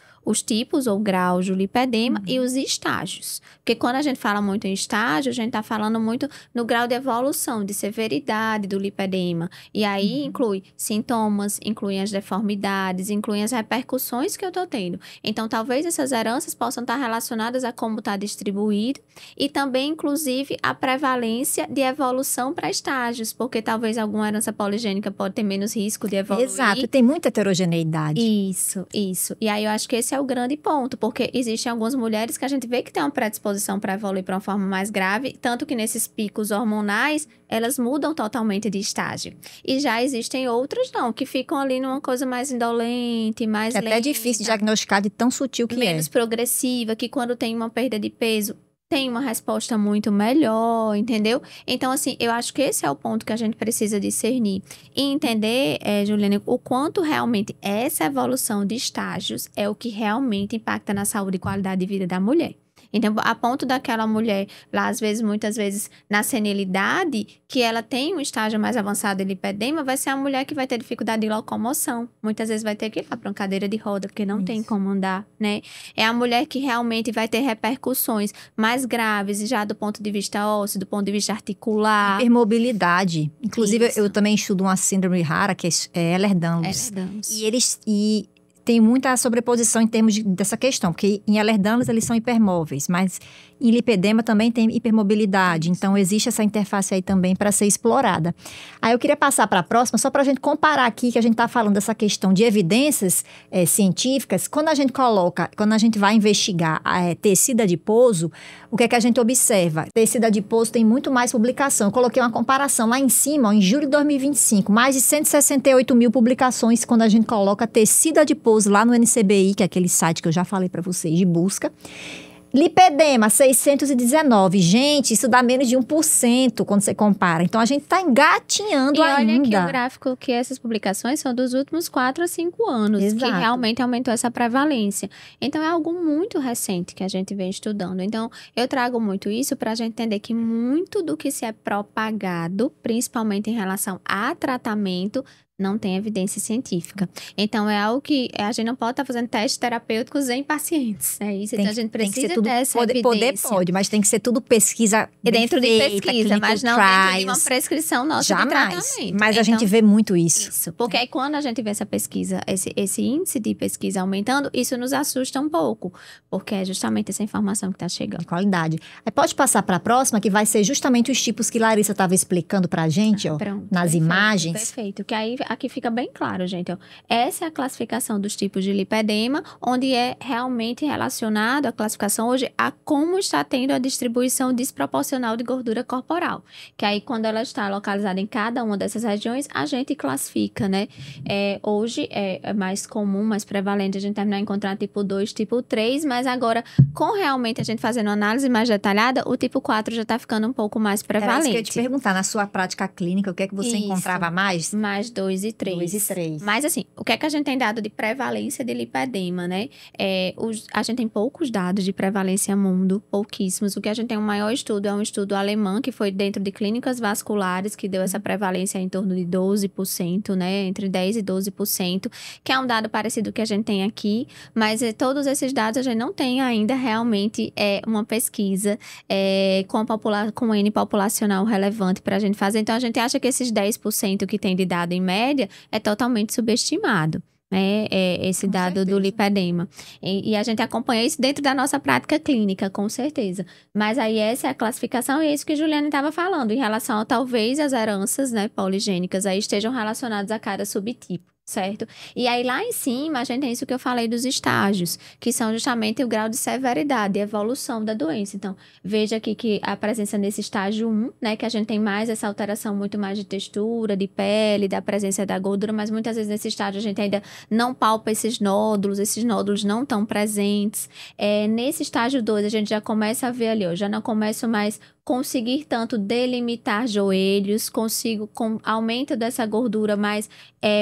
tipos ou graus do lipedema e os estágios. Porque quando a gente fala muito em estágio, a gente está falando muito no grau de evolução, de severidade do lipedema. E aí inclui sintomas, inclui as deformidades, inclui as repercussões que eu estou tendo. Então, talvez essas heranças possam estar relacionadas a como está distribuído e também, inclusive, a prevalência de evolução para estágios, porque talvez alguma herança poligênica pode ter menos risco de evoluir. Exato, tem muita heterogeneidade. Isso. E aí eu acho que esse é o grande ponto, porque existem algumas mulheres que a gente vê que tem uma predisposição para evoluir para uma forma mais grave, tanto que nesses picos hormonais, elas mudam totalmente de estágio. E já existem outras não, que ficam ali numa coisa mais indolente, mais lenta. É até difícil diagnosticar de tão sutil que menos progressiva, que quando tem uma perda de peso, tem uma resposta muito melhor, entendeu? Então, assim, eu acho que esse é o ponto que a gente precisa discernir. E entender, Juliana, o quanto realmente essa evolução de estágios é o que realmente impacta na saúde e qualidade de vida da mulher. Então, a ponto daquela mulher, lá, muitas vezes, na senilidade, que ela tem um estágio mais avançado de lipedema, vai ser a mulher que vai ter dificuldade de locomoção. Muitas vezes vai ter que ir lá para uma cadeira de roda, porque não tem como andar, né? É a mulher que realmente vai ter repercussões mais graves, já do ponto de vista ósseo, do ponto de vista articular. Hipermobilidade. Inclusive, eu também estudo uma síndrome rara, que é Ehlers-Danlos. E tem muita sobreposição em termos dessa questão, porque em Ehlers-Danlos eles são hipermóveis, mas em lipedema também tem hipermobilidade, então existe essa interface aí também para ser explorada. Aí eu queria passar para a próxima, só para a gente comparar aqui, que a gente está falando dessa questão de evidências científicas, quando a gente vai investigar tecido adiposo, o que é que a gente observa? Tecido adiposo tem muito mais publicação. Eu coloquei uma comparação lá em cima, em julho de 2025, mais de 168 mil publicações quando a gente coloca tecido adiposo lá no NCBI, que é aquele site que eu já falei para vocês de busca. Lipedema, 619. Gente, isso dá menos de 1% quando você compara. Então, a gente está engatinhando ainda. E olha que o gráfico que essas publicações são dos últimos 4 a 5 anos, Exato. que realmente aumentou essa prevalência. Então, é algo muito recente que a gente vem estudando. Então, eu trago muito isso para a gente entender que muito do que se é propagado, principalmente em relação a tratamento, não tem evidência científica. Então, é algo que a gente não pode estar fazendo testes terapêuticos em pacientes. É isso. Então, a gente precisa ter essa evidência. Pode, mas tem que ser tudo pesquisa dentro de pesquisa, mas não dentro de uma prescrição nossa de tratamento. Mas então, a gente vê muito isso. Isso, porque aí quando a gente vê essa pesquisa, esse índice de pesquisa aumentando, isso nos assusta um pouco, porque é justamente essa informação que está chegando. De qualidade. Aí pode passar para a próxima, que vai ser justamente os tipos que Larissa estava explicando para a gente, ó, pronto, nas imagens. Perfeito, que aí aqui fica bem claro, gente. Ó. Essa é a classificação dos tipos de lipedema, onde é realmente relacionado a classificação hoje a como está tendo a distribuição desproporcional de gordura corporal. Que aí, quando ela está localizada em cada uma dessas regiões, a gente classifica, né? Hoje é mais comum, mais prevalente a gente terminar encontrar tipo 2, tipo 3, mas agora, com realmente a gente fazendo uma análise mais detalhada, o tipo 4 já está ficando um pouco mais prevalente. Era isso que eu ia te perguntar, na sua prática clínica, o que é que você encontrava mais? Mais 2 e 3. 2 e 3. Mas assim, o que é que a gente tem dado de prevalência de lipedema, né? A gente tem poucos dados de prevalência mundo, pouquíssimos. O que a gente tem um maior estudo é um estudo alemão, que foi dentro de clínicas vasculares, que deu essa prevalência em torno de 12%, né? Entre 10% e 12%, que é um dado parecido que a gente tem aqui, mas todos esses dados a gente não tem ainda realmente uma pesquisa com N populacional relevante para a gente fazer. Então, a gente acha que esses 10% que tem de dado em média é totalmente subestimado. Esse dado do lipedema. E a gente acompanha isso dentro da nossa prática clínica, com certeza. Mas aí essa é a classificação e é isso que a Juliana estava falando, em relação a talvez as heranças, né, poligênicas aí estejam relacionadas a cada subtipo. Certo? E aí lá em cima a gente tem isso que eu falei dos estágios, que são justamente o grau de severidade e evolução da doença. Então, veja aqui que a presença nesse estágio 1, né, que a gente tem mais essa alteração muito mais de textura, de pele, da presença da gordura, mas muitas vezes nesse estágio a gente ainda não palpa esses nódulos não estão presentes. Nesse estágio 2 a gente já começa a ver ali, ó, já não começo mais conseguir tanto delimitar joelhos, consigo com aumento dessa gordura mais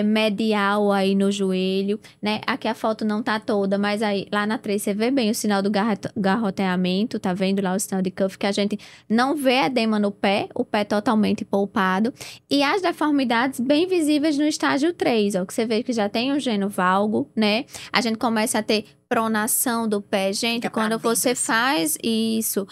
medial aí no joelho, né? Aqui a foto não tá toda, mas aí lá na 3 você vê bem o sinal do garroteamento, tá vendo lá o sinal de cuff, que a gente não vê edema no pé, o pé totalmente polpado, e as deformidades bem visíveis no estágio 3, ó, que você vê que já tem um geno valgo, né? A gente começa a ter pronação do pé. Gente, quando você faz isso,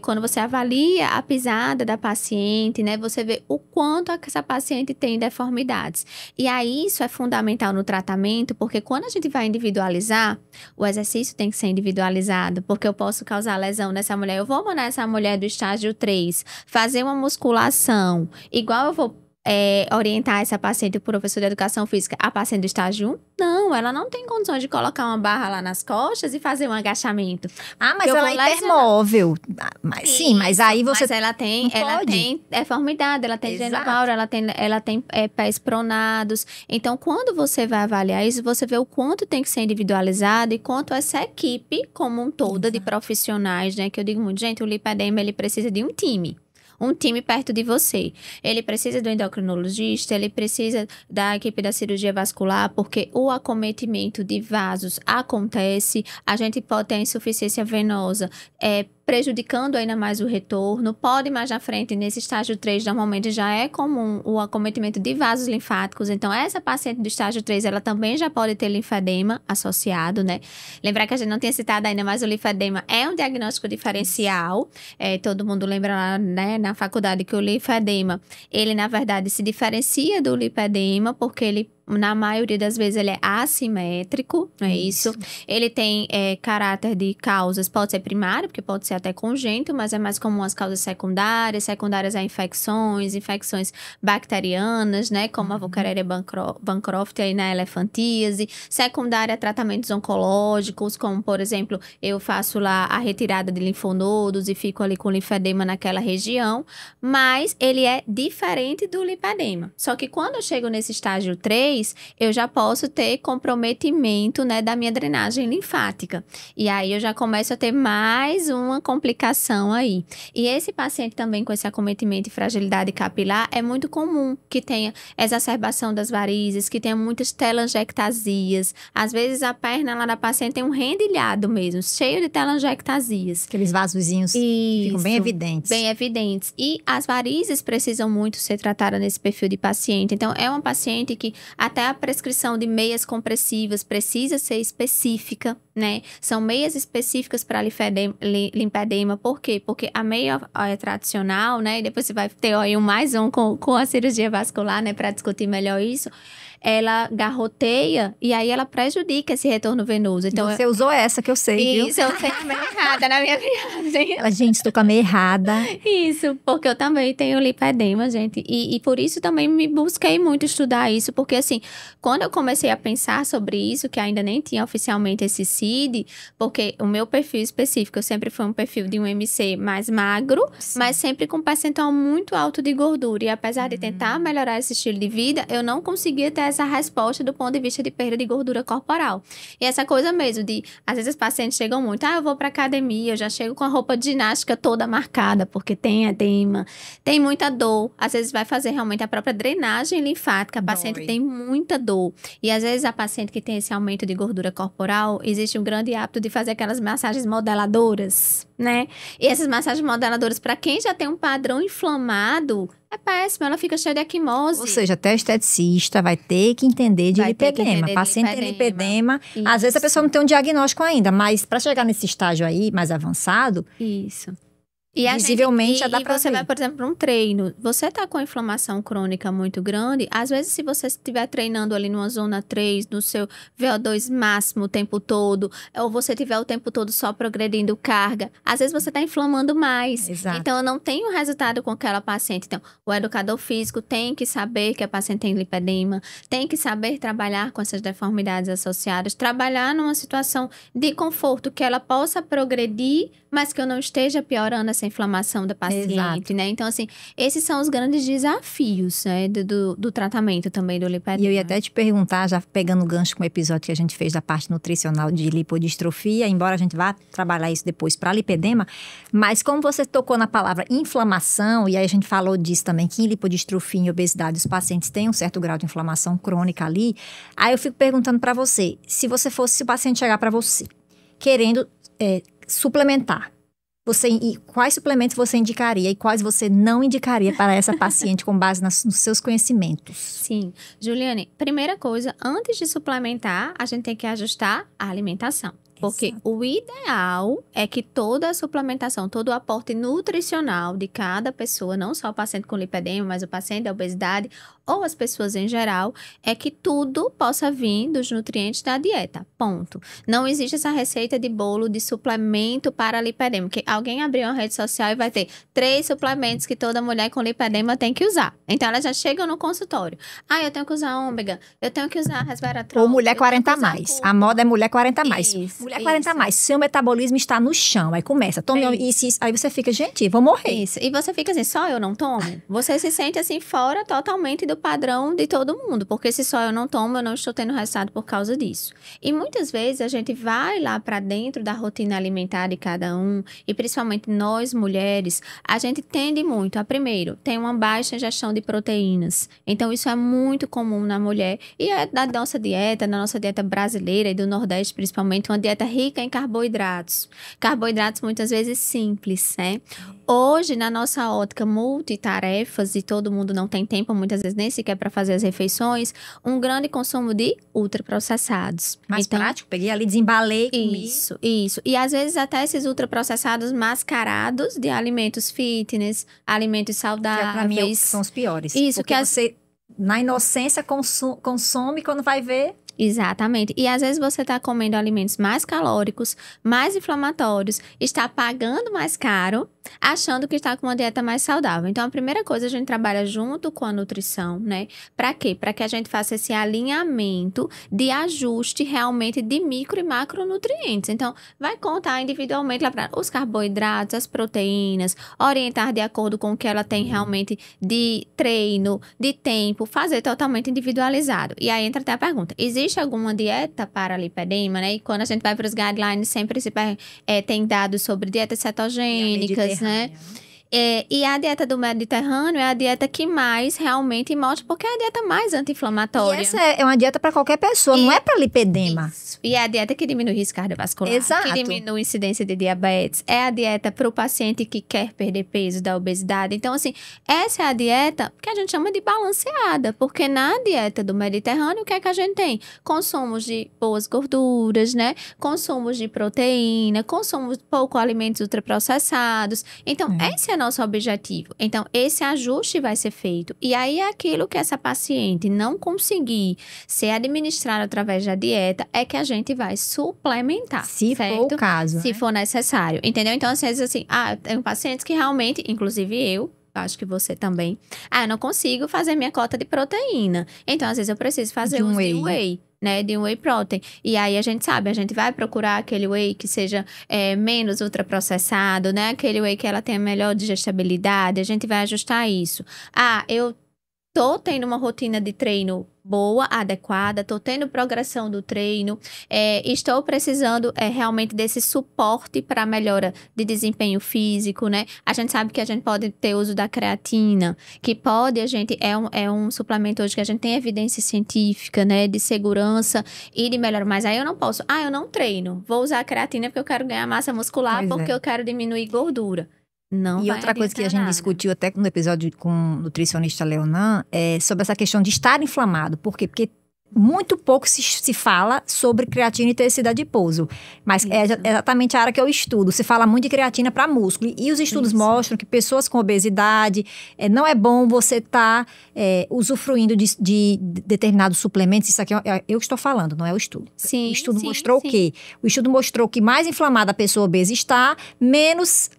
quando você avalia a pisada da paciente, né, você vê o quanto essa paciente tem deformidades. E aí, isso é fundamental no tratamento, porque quando a gente vai individualizar, o exercício tem que ser individualizado, porque eu posso causar lesão nessa mulher. Eu vou mandar essa mulher do estágio 3 fazer uma musculação, igual eu vou orientar essa paciente, o professor de educação física, a paciente do estágio 1? Não, ela não tem condições de colocar uma barra lá nas costas e fazer um agachamento. Mas ela é hipermóvel. Sim, mas aí você... Mas ela tem deformidade, ela tem geno valgo, ela tem pés pronados. Então, quando você vai avaliar isso, você vê o quanto tem que ser individualizado e quanto essa equipe como um todo de profissionais, né? Que eu digo muito, gente, o lipedema, ele precisa de um time. Um time perto de você. Ele precisa do endocrinologista, ele precisa da equipe da cirurgia vascular, porque o acometimento de vasos acontece, a gente pode ter insuficiência venosa, prejudicando ainda mais o retorno. Pode mais na frente, nesse estágio 3, normalmente já é comum o acometimento de vasos linfáticos. Então, essa paciente do estágio 3, ela também já pode ter linfedema associado, né? Lembrar que a gente não tinha citado ainda, mas o linfedema é um diagnóstico diferencial. Todo mundo lembra lá, né, na faculdade que o linfedema, ele, na verdade, se diferencia do lipedema, porque ele, na maioria das vezes, ele é assimétrico, não é isso? Ele tem caráter de causas, pode ser primário, porque pode ser até congênito, mas é mais comum as causas secundárias a infecções bacterianas, né? Como a Wuchereria bancroft aí na elefantíase. Secundária a tratamentos oncológicos, como, por exemplo, eu faço lá a retirada de linfonodos e fico ali com linfedema naquela região, mas ele é diferente do lipedema. Só que quando eu chego nesse estágio 3, mês, eu já posso ter comprometimento, né, da minha drenagem linfática. E aí eu já começo a ter mais uma complicação aí. E esse paciente também com esse acometimento e fragilidade capilar é muito comum que tenha exacerbação das varizes, que tenha muitas telangiectasias. Às vezes a perna lá da paciente tem um rendilhado mesmo, cheio de telangiectasias. Aqueles vasozinhos ficam bem evidentes. Bem evidentes. E as varizes precisam muito ser tratadas nesse perfil de paciente. Então, é uma paciente que até a prescrição de meias compressivas precisa ser específica, né? São meias específicas para linfedema. Por quê? Porque a meia é tradicional, né? E depois você vai ter aí mais um com a cirurgia vascular, né? Para discutir melhor isso. Ela garroteia e aí ela prejudica esse retorno venoso. Então, você usou essa que eu sei, viu? Isso, eu tenho a meia errada na minha viagem. Gente, estou com a meia errada. Isso, porque eu também tenho lipedema, gente. E por isso também me busquei muito estudar isso. Porque assim, quando eu comecei a pensar sobre isso, que ainda nem tinha oficialmente esse CID, porque o meu perfil específico, eu sempre fui um perfil de um MC mais magro, sim, mas sempre com um percentual muito alto de gordura. E apesar de tentar melhorar esse estilo de vida, eu não conseguia ter essa resposta do ponto de vista de perda de gordura corporal. E essa coisa mesmo de, às vezes os pacientes chegam muito, eu vou pra academia, eu já chego com a roupa de ginástica toda marcada, porque tem edema, tem muita dor. Às vezes vai fazer realmente a própria drenagem linfática, a paciente tem muita dor. E às vezes a paciente que tem esse aumento de gordura corporal, existe um grande hábito de fazer aquelas massagens modeladoras, né? E essas massagens modeladoras, para quem já tem um padrão inflamado, é péssimo, ela fica cheia de equimose. Ou seja, até o esteticista vai ter que entender de lipedema. Paciente tem lipedema, às vezes a pessoa não tem um diagnóstico ainda, mas para chegar nesse estágio aí, mais avançado... Isso. Visivelmente já dá pra ver. E você vai, por exemplo, para um treino. Você tá com inflamação crônica muito grande. Às vezes, se você estiver treinando ali numa zona 3, no seu VO2 máximo o tempo todo, ou você tiver o tempo todo só progredindo carga, às vezes você tá inflamando mais. Exato. Então, eu não tenho resultado com aquela paciente. Então, o educador físico tem que saber que a paciente tem lipedema, tem que saber trabalhar com essas deformidades associadas, trabalhar numa situação de conforto, que ela possa progredir, mas que eu não esteja piorando essa inflamação da paciente, exato, né? Então, assim, esses são os grandes desafios, né, do tratamento também do lipedema. E eu ia até te perguntar, já pegando o gancho com o episódio que a gente fez da parte nutricional de lipodistrofia, embora a gente vá trabalhar isso depois para lipedema, mas como você tocou na palavra inflamação, e aí a gente falou disso também, que em lipodistrofia e obesidade os pacientes têm um certo grau de inflamação crônica ali, aí eu fico perguntando para você, se o paciente chegar para você querendo suplementar, quais suplementos você indicaria e quais você não indicaria para essa paciente com base nos seus conhecimentos? Sim. Juliane, primeira coisa, antes de suplementar, a gente tem que ajustar a alimentação. Porque exato, o ideal é que toda a suplementação, todo o aporte nutricional de cada pessoa, não só o paciente com lipedema, mas o paciente da obesidade ou as pessoas em geral, é que tudo possa vir dos nutrientes da dieta, ponto. Não existe essa receita de bolo de suplemento para lipedema, porque alguém abriu uma rede social e vai ter 3 suplementos que toda mulher com lipedema tem que usar. Então, ela já chega no consultório. Eu tenho que usar ômega, eu tenho que usar resveratrol. Ou mulher 40 a mais. A moda é mulher 40 a mais. Isso, mulher 40 a mais. Seu metabolismo está no chão. Aí começa, tome isso. Aí você fica, gente, vou morrer. Isso. E você fica assim, só eu não tomo? Você se sente assim, fora totalmente do padrão de todo mundo, porque se só eu não tomo, eu não estou tendo resultado por causa disso. E muitas vezes a gente vai lá para dentro da rotina alimentar de cada um, e principalmente nós mulheres, a gente tende muito a, primeiro, ter uma baixa ingestão de proteínas. Então isso é muito comum na mulher, e é da nossa dieta brasileira e do Nordeste principalmente, uma dieta rica em carboidratos. Carboidratos muitas vezes simples, né? Hoje, na nossa ótica multitarefas, e todo mundo não tem tempo, muitas vezes nem sequer para fazer as refeições, um grande consumo de ultraprocessados. Mais prático, peguei ali, desembalei, comi. Isso. E às vezes até esses ultraprocessados mascarados de alimentos fitness, alimentos saudáveis. Que pra mim são os piores. Isso, porque você, na inocência, consome quando vai ver... Exatamente. E às vezes você está comendo alimentos mais calóricos, mais inflamatórios, está pagando mais caro achando que está com uma dieta mais saudável. Então, a primeira coisa, a gente trabalha junto com a nutrição, né? Para quê? Para que a gente faça esse alinhamento de ajuste realmente de micro e macronutrientes. Então, vai contar individualmente lá para os carboidratos, as proteínas, orientar de acordo com o que ela tem realmente de treino, de tempo, fazer totalmente individualizado. E aí entra até a pergunta, existe alguma dieta para lipedema, né? E quando a gente vai para os guidelines, sempre tem dados sobre dietas cetogênicas, né? E a dieta do Mediterrâneo é a dieta que mais realmente mostra, porque é a dieta mais anti-inflamatória. E essa é uma dieta para qualquer pessoa, não é para lipedema. Isso. E é a dieta que diminui o risco cardiovascular, Exato. que diminui a incidência de diabetes. É a dieta para o paciente que quer perder peso, da obesidade. Então, assim, essa é a dieta que a gente chama de balanceada, porque na dieta do Mediterrâneo, o que é que a gente tem? Consumos de boas gorduras, né? Consumos de proteína, consumos de pouco alimentos ultraprocessados. Então, esse é nosso objetivo. Então, esse ajuste vai ser feito. E aí, aquilo que essa paciente não conseguir ser administrado através da dieta, é que a gente vai suplementar. Se certo? for o caso. Se for necessário. Entendeu? Então, às vezes, assim, tem pacientes que realmente, inclusive eu, acho que você também, eu não consigo fazer minha cota de proteína. Então, às vezes, eu preciso fazer uso de whey. Né, de um whey protein. E aí a gente vai procurar aquele whey que seja menos ultraprocessado, né? Aquele whey que ela tenha melhor digestibilidade, a gente vai ajustar isso. Eu tô tendo uma rotina de treino boa, adequada, tô tendo progressão do treino, estou precisando realmente desse suporte para melhora de desempenho físico, né? A gente sabe que a gente pode ter uso da creatina, que pode, é um suplemento hoje que a gente tem evidência científica, né? De segurança e de melhora. Mas aí eu não posso, eu não treino, vou usar a creatina porque eu quero ganhar massa muscular, porque eu quero diminuir gordura. Não. E outra coisa que a gente discutiu até no episódio com o nutricionista Leonan é sobre essa questão de estar inflamado. Por quê? Porque muito pouco se fala sobre creatina e tecido adiposo. Mas é exatamente a área que eu estudo. Se fala muito de creatina para músculo. E os estudos mostram que pessoas com obesidade, não é bom você estar usufruindo de determinados suplementos. Isso aqui eu estou falando, não é o estudo. Sim, o estudo mostrou o quê? O estudo mostrou que mais inflamada a pessoa obesa está, menos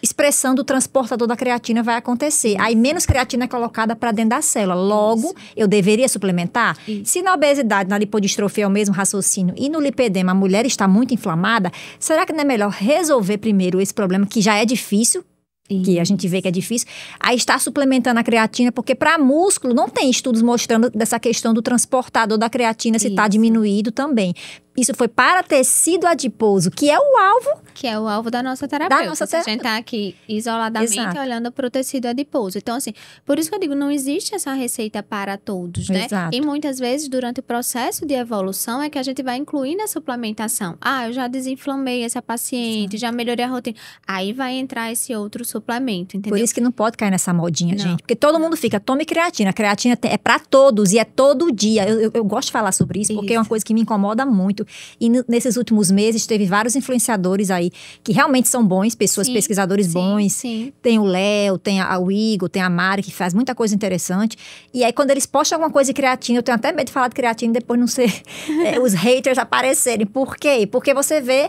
expressão do transportador da creatina vai acontecer. Aí menos creatina é colocada para dentro da célula. Logo, eu deveria suplementar? Se na obesidade, na lipodistrofia é o mesmo raciocínio e no lipedema a mulher está muito inflamada, será que não é melhor resolver primeiro esse problema que já é difícil? Que a gente vê que é difícil, aí está suplementando a creatina, porque para músculo não tem estudos mostrando dessa questão do transportador da creatina se está diminuído também. Isso foi para tecido adiposo, que é o alvo. Que é o alvo da nossa terapeuta. A gente está aqui isoladamente olhando para o tecido adiposo. Então, assim, por isso que eu digo, não existe essa receita para todos, né? Exato. E muitas vezes, durante o processo de evolução, é que a gente vai incluindo a suplementação. Eu já desinflamei essa paciente, já melhorei a rotina. Aí vai entrar esse outro suplemento, entendeu? Por isso que não pode cair nessa modinha, gente. Porque todo mundo fica, tome creatina. A creatina é para todos e é todo dia. Eu gosto de falar sobre isso, porque é uma coisa que me incomoda muito. E nesses últimos meses, teve vários influenciadores aí que realmente são bons, pesquisadores bons. Sim. Tem o Léo, tem o Igor, tem a Mari, que faz muita coisa interessante. E aí, quando eles postam alguma coisa de creatina, eu tenho até medo de falar de creatina e depois não ser os haters aparecerem. Por quê? Porque você vê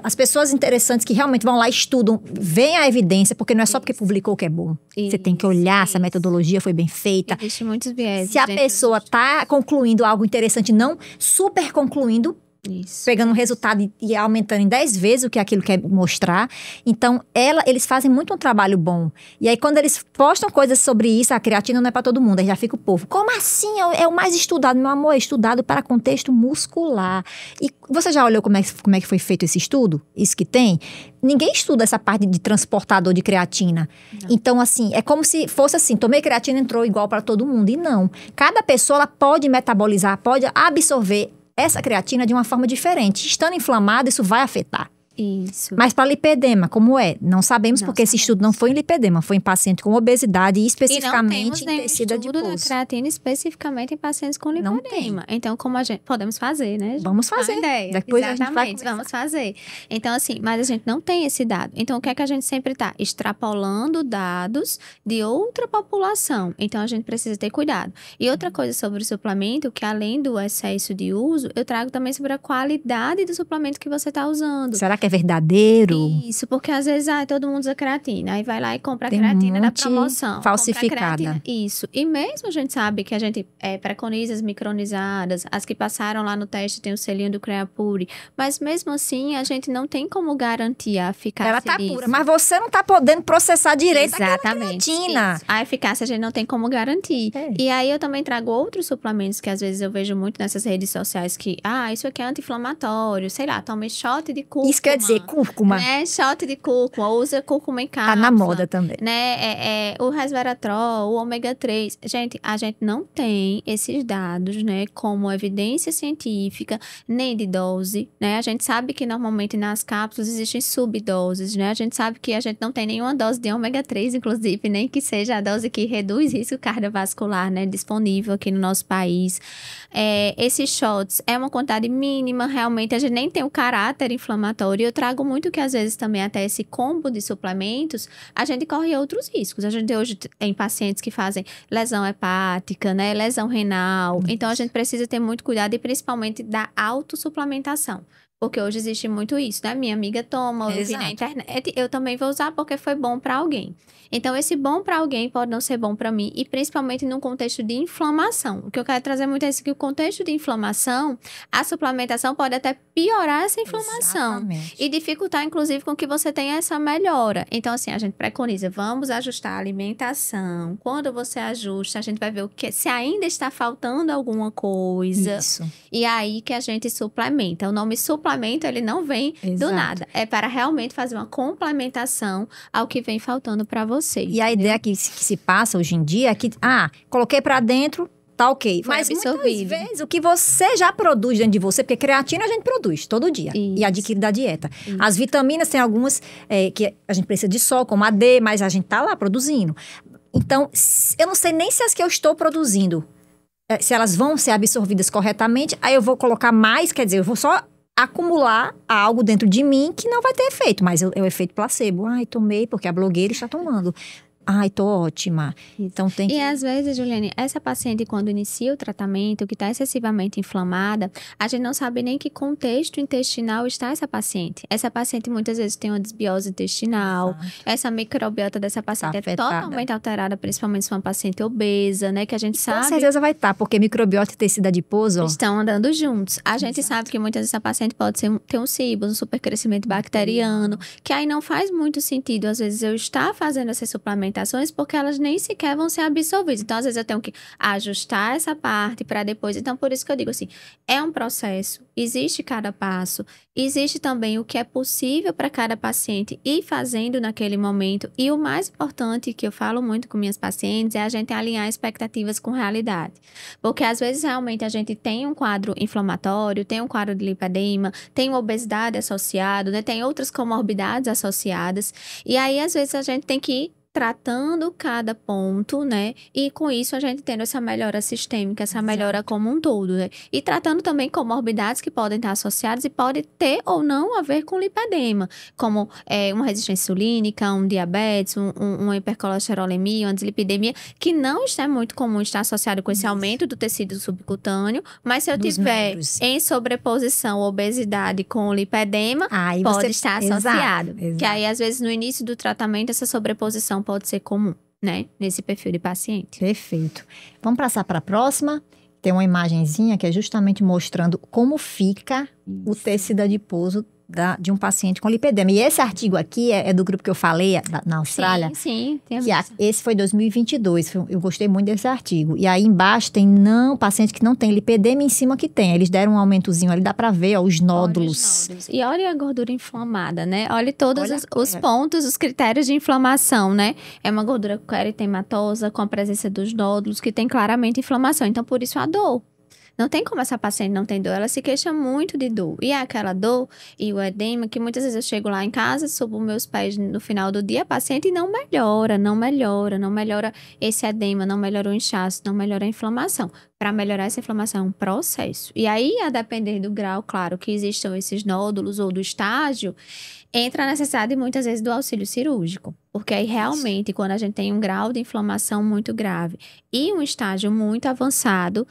as pessoas interessantes que realmente vão lá, estudam, veem a evidência, porque não é só porque publicou que é bom. Você tem que olhar se a metodologia foi bem feita. Existem muitos viés. Se a pessoa está concluindo algo interessante, não super concluindo, pegando um resultado e aumentando em 10 vezes o que aquilo quer mostrar. Então, eles fazem muito um trabalho bom. E aí, quando eles postam coisas sobre isso, a creatina não é para todo mundo. Aí já fica o povo, como assim? É o mais estudado. Meu amor, é estudado para contexto muscular. E você já olhou como é que foi feito esse estudo? Isso que tem? Ninguém estuda essa parte de transportador de creatina. Não. Então, assim, é como se fosse assim, tomei creatina, entrou igual para todo mundo. E não. Cada pessoa ela pode metabolizar, pode absorver essa creatina de uma forma diferente. Estando inflamado, isso vai afetar. Isso. Mas para lipedema, como é? Não sabemos porque esse estudo não foi em lipedema, foi em paciente com obesidade e especificamente em tecido adiposo. Estudo da creatina especificamente em pacientes com lipedema. Não tem. Então, como a gente podemos fazer, né? Vamos fazer. Depois a gente vai vamos fazer. Então, assim, mas a gente não tem esse dado. Então, o que é que a gente sempre está? Extrapolando dados de outra população. Então, a gente precisa ter cuidado. E outra coisa sobre o suplemento, que além do excesso de uso, eu trago também sobre a qualidade do suplemento que você está usando. Será que que é verdadeiro? Isso, porque às vezes todo mundo usa creatina, aí vai lá e compra a creatina da promoção. Falsificada. Isso. E mesmo a gente sabe que a gente preconiza as micronizadas, as que passaram lá no teste tem o selinho do Creapure, mas mesmo assim a gente não tem como garantir a eficácia Ela tá pura, mas você não tá podendo processar direito aquela creatina. A eficácia a gente não tem como garantir. E aí eu também trago outros suplementos que às vezes eu vejo muito nessas redes sociais que, isso aqui é anti-inflamatório, sei lá, tome shot de cúrcuma. Isso quer dizer cúrcuma. Né? Shot de cúrcuma, usa cúrcuma em cápsula. Tá na moda também. Né? O resveratrol, o ômega 3. Gente, a gente não tem esses dados, né, como evidência científica, nem de dose, né? A gente sabe que normalmente nas cápsulas existem subdoses, né? A gente sabe que a gente não tem nenhuma dose de ômega 3, inclusive, nem que seja a dose que reduz risco cardiovascular, né, disponível aqui no nosso país. Esses shots é uma quantidade mínima, realmente a gente nem tem o caráter inflamatório. Eu trago muito que às vezes também até esse combo de suplementos, a gente corre outros riscos. A gente hoje tem pacientes que fazem lesão hepática, né, lesão renal. Então a gente precisa ter muito cuidado e principalmente da autossuplementação. Porque hoje existe muito isso, né? Minha amiga toma, eu vi na internet, eu também vou usar porque foi bom para alguém. Então, esse bom para alguém pode não ser bom para mim, e principalmente num contexto de inflamação. O que eu quero trazer muito é isso, que o contexto de inflamação, a suplementação pode até piorar essa inflamação. Exatamente. E dificultar, inclusive, com que você tenha essa melhora. Então, assim, a gente preconiza, vamos ajustar a alimentação. Quando você ajusta, a gente vai ver o que, se ainda está faltando alguma coisa. Isso. E aí que a gente suplementa. O nome suplemento, ele não vem do nada. É para realmente fazer uma complementação ao que vem faltando para você. E a ideia que se passa hoje em dia é que, coloquei pra dentro, tá ok. Mas muitas vezes o que você já produz dentro de você, porque creatina a gente produz todo dia e adquire da dieta. Isso. As vitaminas tem algumas que a gente precisa de sol, como a D, mas a gente tá lá produzindo. Então, eu não sei nem se as que eu estou produzindo, se elas vão ser absorvidas corretamente, aí eu vou colocar mais, quer dizer, eu vou só acumular algo dentro de mim que não vai ter efeito, mas é o efeito placebo. Tomei porque a blogueira está tomando. Tô ótima. Então tem que... E às vezes, Juliane, essa paciente quando inicia o tratamento, que está excessivamente inflamada, a gente não sabe nem que contexto intestinal está essa paciente. Essa paciente muitas vezes tem uma desbiose intestinal. Exato. Essa microbiota dessa paciente é totalmente alterada, principalmente se for uma paciente obesa, né? Que a gente sabe... Com certeza vai estar, porque microbiota e tecido adiposo... estão andando juntos. A gente sabe que muitas vezes essa paciente pode ter um SIBO, um supercrescimento bacteriano, que aí não faz muito sentido, às vezes, eu estar fazendo essa suplementação porque elas nem sequer vão ser absorvidas. Então, às vezes, eu tenho que ajustar essa parte para depois. Então, por isso que eu digo assim, é um processo, existe cada passo, existe também o que é possível para cada paciente ir fazendo naquele momento. E o mais importante, que eu falo muito com minhas pacientes, é a gente alinhar expectativas com realidade. Porque, às vezes, realmente, a gente tem um quadro inflamatório, tem um quadro de lipedema, tem uma obesidade associada, né? Tem outras comorbidades associadas. E aí, às vezes, a gente tem que ir tratando cada ponto, né? E com isso a gente tendo essa melhora sistêmica, essa melhora como um todo, né? E tratando também comorbidades que podem estar associadas e podem ter ou não a ver com lipedema, como uma resistência insulínica, um diabetes, uma hipercolesterolemia, uma dislipidemia, que não está muito comum estar associado com esse aumento do tecido subcutâneo, mas se eu tiver em sobreposição obesidade com lipedema, pode estar associado. Exato. Que aí, às vezes, no início do tratamento, essa sobreposição pode ser comum, né? Nesse perfil de paciente. Perfeito. Vamos passar para a próxima. Tem uma imagenzinha que é justamente mostrando como fica o tecido adiposo de um paciente com lipedema. E esse artigo aqui é do grupo que eu falei, na Austrália. Sim. Esse foi 2022. Eu gostei muito desse artigo. E aí embaixo tem paciente que não tem lipedema, em cima que tem. Eles deram um aumentozinho ali, dá pra ver, os nódulos. E olha a gordura inflamada, né? Olha todos os pontos, os critérios de inflamação, né? É uma gordura eritematosa, com a presença dos nódulos, que tem claramente inflamação. Então, por isso a dor. Não tem como essa paciente não ter dor, ela se queixa muito de dor. E é aquela dor e o edema que muitas vezes eu chego lá em casa, subo meus pés no final do dia, a paciente não melhora esse edema, não melhora o inchaço, não melhora a inflamação. para melhorar essa inflamação é um processo. E aí, a depender do grau, claro, que existam esses nódulos ou do estágio, entra a necessidade muitas vezes do auxílio cirúrgico. Porque aí realmente, quando a gente tem um grau de inflamação muito grave e um estágio muito avançado,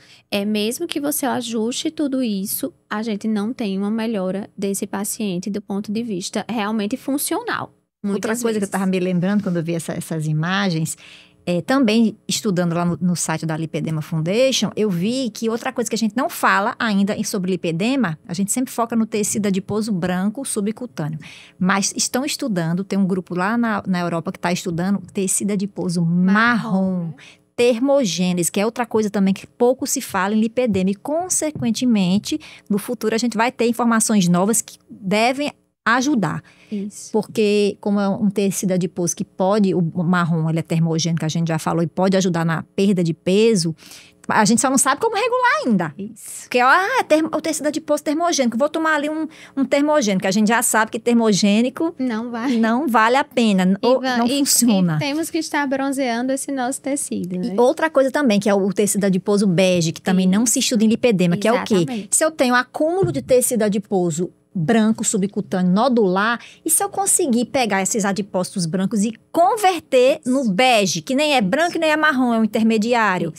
mesmo que você ajuste tudo isso, a gente não tem uma melhora desse paciente do ponto de vista realmente funcional. Outra coisa que eu estava me lembrando quando eu vi essas imagens, também estudando lá no site da Lipedema Foundation, eu vi que outra coisa que a gente não fala ainda sobre lipedema, a gente sempre foca no tecido adiposo branco subcutâneo. Mas estão estudando, tem um grupo lá na Europa que está estudando tecido adiposo marrom, termogênese, que é outra coisa também que pouco se fala em lipedema. E, consequentemente, no futuro a gente vai ter informações novas que devem ajudar. Isso. Porque como é um tecido adiposo que pode, o marrom, ele é termogênico, que a gente já falou, e pode ajudar na perda de peso, a gente só não sabe como regular ainda. Isso. Porque, o tecido adiposo termogênico, vou tomar ali um termogênico, que a gente já sabe que termogênico não vale a pena, ou não funciona. E temos que estar bronzeando esse nosso tecido, né? E outra coisa também, que é o tecido adiposo bege, que também não se estuda em lipedema, que é o quê? Se eu tenho acúmulo de tecido adiposo branco subcutâneo nodular, e se eu conseguir pegar esses adipócitos brancos e converter no bege, que nem é branco e nem é marrom, é um intermediário.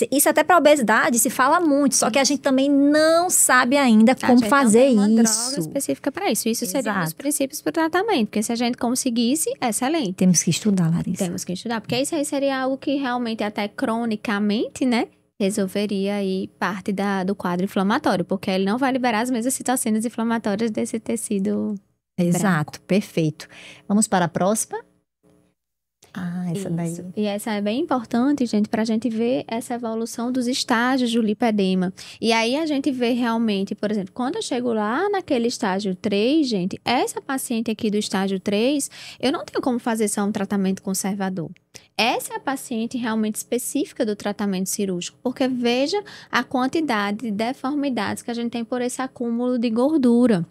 Isso até para obesidade se fala muito, só que a gente também não sabe ainda como fazer isso. A gente não tem uma droga específica para isso. Isso seria um dos princípios para o tratamento, porque se a gente conseguisse, excelente. Temos que estudar, Larissa. Temos que estudar, porque isso aí seria algo que realmente até cronicamente, né, resolveria aí parte do quadro inflamatório, porque ele não vai liberar as mesmas citocinas inflamatórias desse tecido Exato, branco. Perfeito. Vamos para a próxima? Essa daí. E essa é bem importante, gente, para a gente ver essa evolução dos estágios do lipedema. E aí a gente vê realmente, por exemplo, quando eu chego lá naquele estágio 3, gente, essa paciente aqui do estágio 3, eu não tenho como fazer só um tratamento conservador. Essa é a paciente realmente específica do tratamento cirúrgico, porque veja a quantidade de deformidades que a gente tem por esse acúmulo de gordura.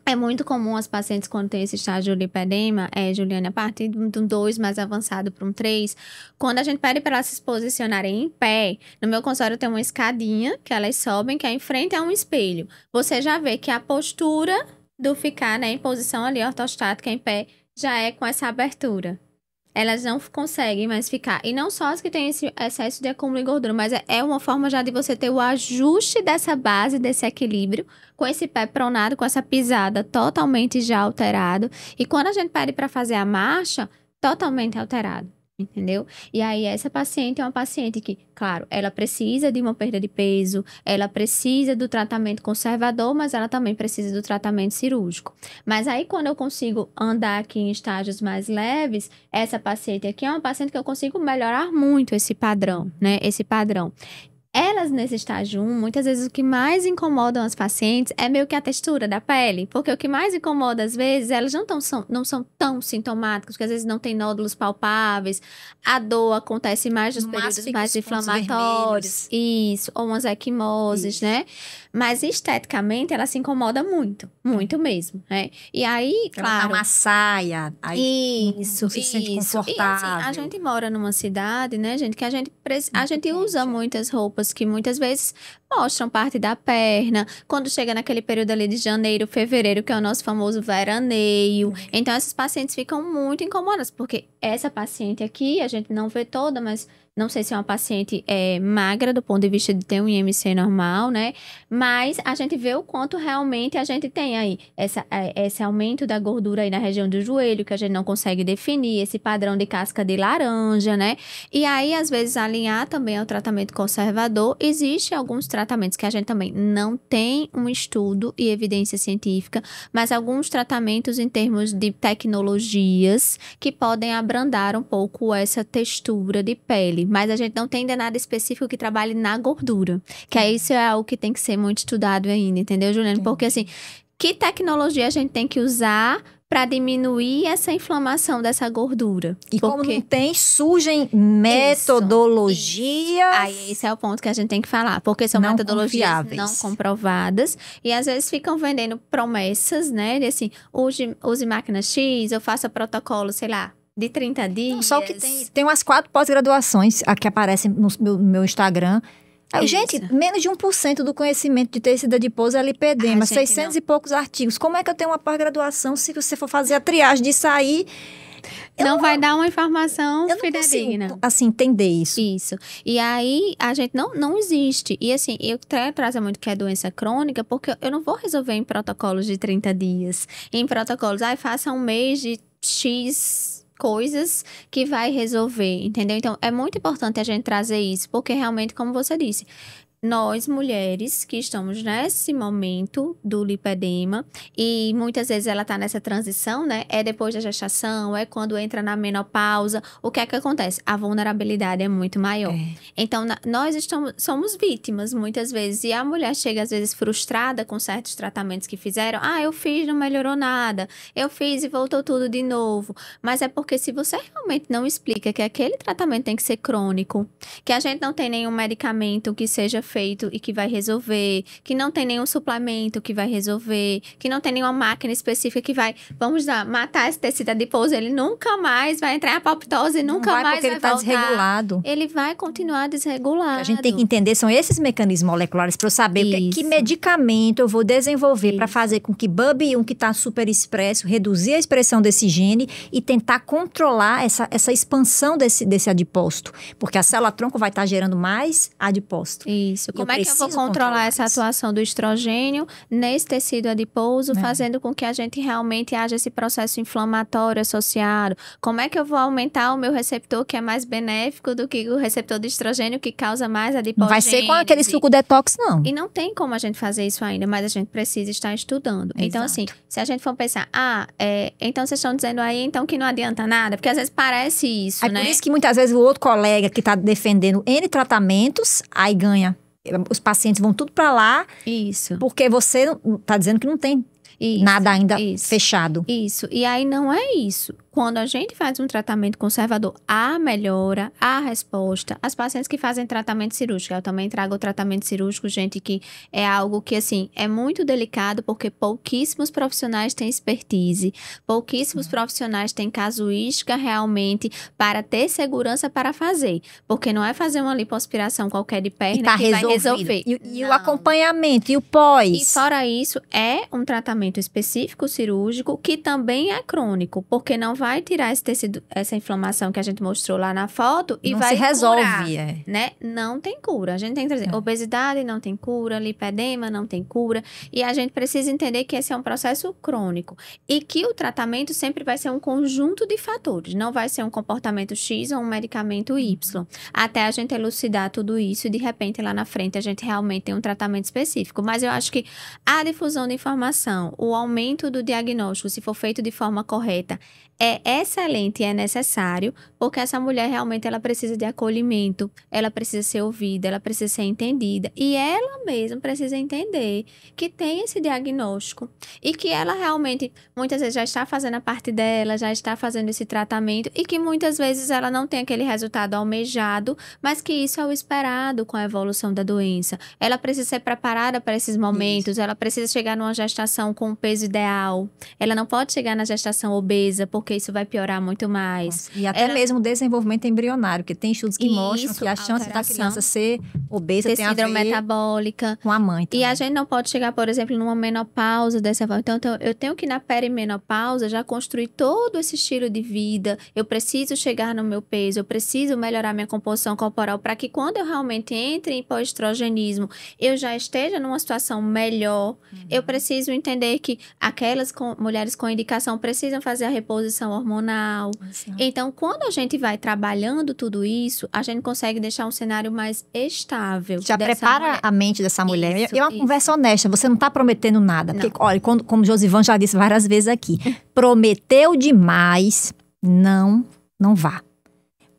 É muito comum as pacientes, quando tem esse estágio de lipedema, Juliana, a partir de um 2 mais avançado para um 3, quando a gente pede para elas se posicionarem em pé, no meu consultório tem uma escadinha que elas sobem, que é em frente a um espelho. Você já vê que a postura do ficar, né, em posição ali ortostática em pé já é com essa abertura. Elas não conseguem mais ficar. E não só as que têm esse excesso de acúmulo de gordura, mas é uma forma já de você ter o ajuste dessa base, desse equilíbrio, com esse pé pronado, com essa pisada totalmente já alterado. E quando a gente pede para fazer a marcha, totalmente alterado. Entendeu? E aí, essa paciente é uma paciente que, claro, ela precisa de uma perda de peso, ela precisa do tratamento conservador, mas ela também precisa do tratamento cirúrgico. Mas aí, quando eu consigo andar aqui em estágios mais leves, essa paciente aqui é uma paciente que eu consigo melhorar muito esse padrão, né? Esse padrão. Elas, nesse estágio 1, muitas vezes o que mais incomodam as pacientes é meio que a textura da pele. Porque o que mais incomoda, às vezes, elas não são tão sintomáticas, porque às vezes não tem nódulos palpáveis. A dor acontece mais nos períodos mais inflamatórios. Isso, ou umas equimoses, né? Mas esteticamente, ela se incomoda muito. Muito mesmo, né? E aí, claro... Ela tá uma saia. Aí se sente confortável. E assim, a gente mora numa cidade, né, gente, que a gente usa muitas roupas que muitas vezes mostram parte da perna. Quando chega naquele período ali de janeiro, fevereiro, que é o nosso famoso veraneio. Então, essas pacientes ficam muito incomodadas, porque essa paciente aqui, a gente não vê toda, mas não sei se é uma paciente magra do ponto de vista de ter um IMC normal, né? Mas a gente vê o quanto realmente a gente tem aí esse aumento da gordura aí na região do joelho, que a gente não consegue definir, esse padrão de casca de laranja, né? E aí, às vezes, alinhar também ao tratamento conservador. Existem alguns tratamentos que a gente também não tem um estudo e evidência científica, mas alguns tratamentos em termos de tecnologias que podem abrandar um pouco essa textura de pele. Mas a gente não tem ainda nada específico que trabalhe na gordura. Que aí isso é algo que tem que ser muito estudado ainda, entendeu, Juliana? Porque assim, que tecnologia a gente tem que usar para diminuir essa inflamação dessa gordura? E como não tem, surgem metodologias... Aí esse é o ponto que a gente tem que falar. Porque são metodologias não comprovadas. E às vezes ficam vendendo promessas, né? De assim, use máquina X, eu faça protocolo, sei lá, de 30 dias. Não, só que tem umas 4 pós-graduações que aparecem no meu Instagram. Gente, menos de 1% do conhecimento de tecido adiposo é lipedema, 600 e poucos artigos. Como é que eu tenho uma pós-graduação se você for fazer a triagem disso aí? Não vai dar uma informação fidedigna. Consigo, assim, entender isso. Isso. E aí, a gente não existe. E assim, eu trago muito que é doença crônica, porque eu não vou resolver em protocolos de 30 dias. Em protocolos, faça um mês de X coisas que vai resolver, entendeu? Então, é muito importante a gente trazer isso, porque realmente, como você disse, nós, mulheres, que estamos nesse momento do lipedema, e muitas vezes ela está nessa transição, né? É depois da gestação, é quando entra na menopausa. O que é que acontece? A vulnerabilidade é muito maior. Então, nós somos vítimas, muitas vezes. E a mulher chega, às vezes, frustrada com certos tratamentos que fizeram. Eu fiz, não melhorou nada. Eu fiz e voltou tudo de novo. Mas é porque se você realmente não explica que aquele tratamento tem que ser crônico, que a gente não tem nenhum medicamento que seja feito e que vai resolver, que não tem nenhum suplemento que vai resolver, que não tem nenhuma máquina específica que vai, vamos lá, matar esse tecido adiposo, ele nunca mais vai entrar em apoptose e nunca mais vai porque ele voltar. Desregulado. Ele vai continuar desregulado. A gente tem que entender, são esses mecanismos moleculares para eu saber que medicamento eu vou desenvolver para fazer com que BUB1, que está super expresso, reduzir a expressão desse gene e tentar controlar essa expansão desse adipócito, porque a célula-tronco vai estar gerando mais adipócito. Isso. Como é que eu vou controlar essa atuação do estrogênio nesse tecido adiposo, fazendo com que a gente realmente haja esse processo inflamatório associado? Como é que eu vou aumentar o meu receptor, que é mais benéfico do que o receptor de estrogênio, que causa mais adipogênese? Não vai ser com aquele suco detox, não. E não tem como a gente fazer isso ainda, mas a gente precisa estar estudando. Exato. Então, assim, se a gente for pensar, então vocês estão dizendo aí, então, que não adianta nada, porque às vezes parece isso, né? Por isso que muitas vezes o outro colega que está defendendo N tratamentos, aí ganha. Os pacientes vão tudo para lá. Isso. Porque você tá dizendo que não tem nada ainda fechado. Isso. E aí não é isso. Quando a gente faz um tratamento conservador, há melhora, há resposta. As pacientes que fazem tratamento cirúrgico, eu também trago o tratamento cirúrgico, gente, que é algo que, assim, é muito delicado, porque pouquíssimos profissionais têm expertise, pouquíssimos profissionais têm casuística realmente para ter segurança para fazer. Porque não é fazer uma lipoaspiração qualquer de perna que vai resolver. E o acompanhamento, e o pós. E fora isso, é um tratamento específico cirúrgico que também é crônico, porque não vai tirar esse tecido, essa inflamação que a gente mostrou lá na foto e não vai se resolve, curar, né? Não tem cura. A gente tem que trazer obesidade, não tem cura, lipedema, não tem cura. E a gente precisa entender que esse é um processo crônico e que o tratamento sempre vai ser um conjunto de fatores. Não vai ser um comportamento X ou um medicamento Y. Até a gente elucidar tudo isso e, de repente, lá na frente, a gente realmente tem um tratamento específico. Mas eu acho que a difusão de informação, o aumento do diagnóstico, se for feito de forma correta, é excelente e é necessário, porque essa mulher realmente ela precisa de acolhimento, ela precisa ser ouvida, ela precisa ser entendida. E ela mesma precisa entender que tem esse diagnóstico e que ela realmente, muitas vezes, já está fazendo a parte dela, já está fazendo esse tratamento e que muitas vezes ela não tem aquele resultado almejado, mas que isso é o esperado com a evolução da doença. Ela precisa ser preparada para esses momentos, ela precisa chegar numa gestação com o peso ideal, ela não pode chegar na gestação obesa, porque isso vai piorar muito mais. E até mesmo o desenvolvimento embrionário, porque tem estudos que mostram que a chance da criança ser obesa tem a ver metabólica com a mãe também. E a gente não pode chegar, por exemplo, numa menopausa dessa forma. Então, eu tenho que, na perimenopausa, já construir todo esse estilo de vida. Eu preciso chegar no meu peso, eu preciso melhorar minha composição corporal para que quando eu realmente entre em pós-estrogenismo, eu já esteja numa situação melhor. Eu preciso entender que aquelas mulheres com indicação precisam fazer a reposição hormonal. Então, quando a gente vai trabalhando tudo isso, a gente consegue deixar um cenário mais estável. Já prepara a mente dessa mulher. É uma conversa honesta, você não está prometendo nada. Porque, olha, como Josivan já disse várias vezes aqui, prometeu demais, não vá.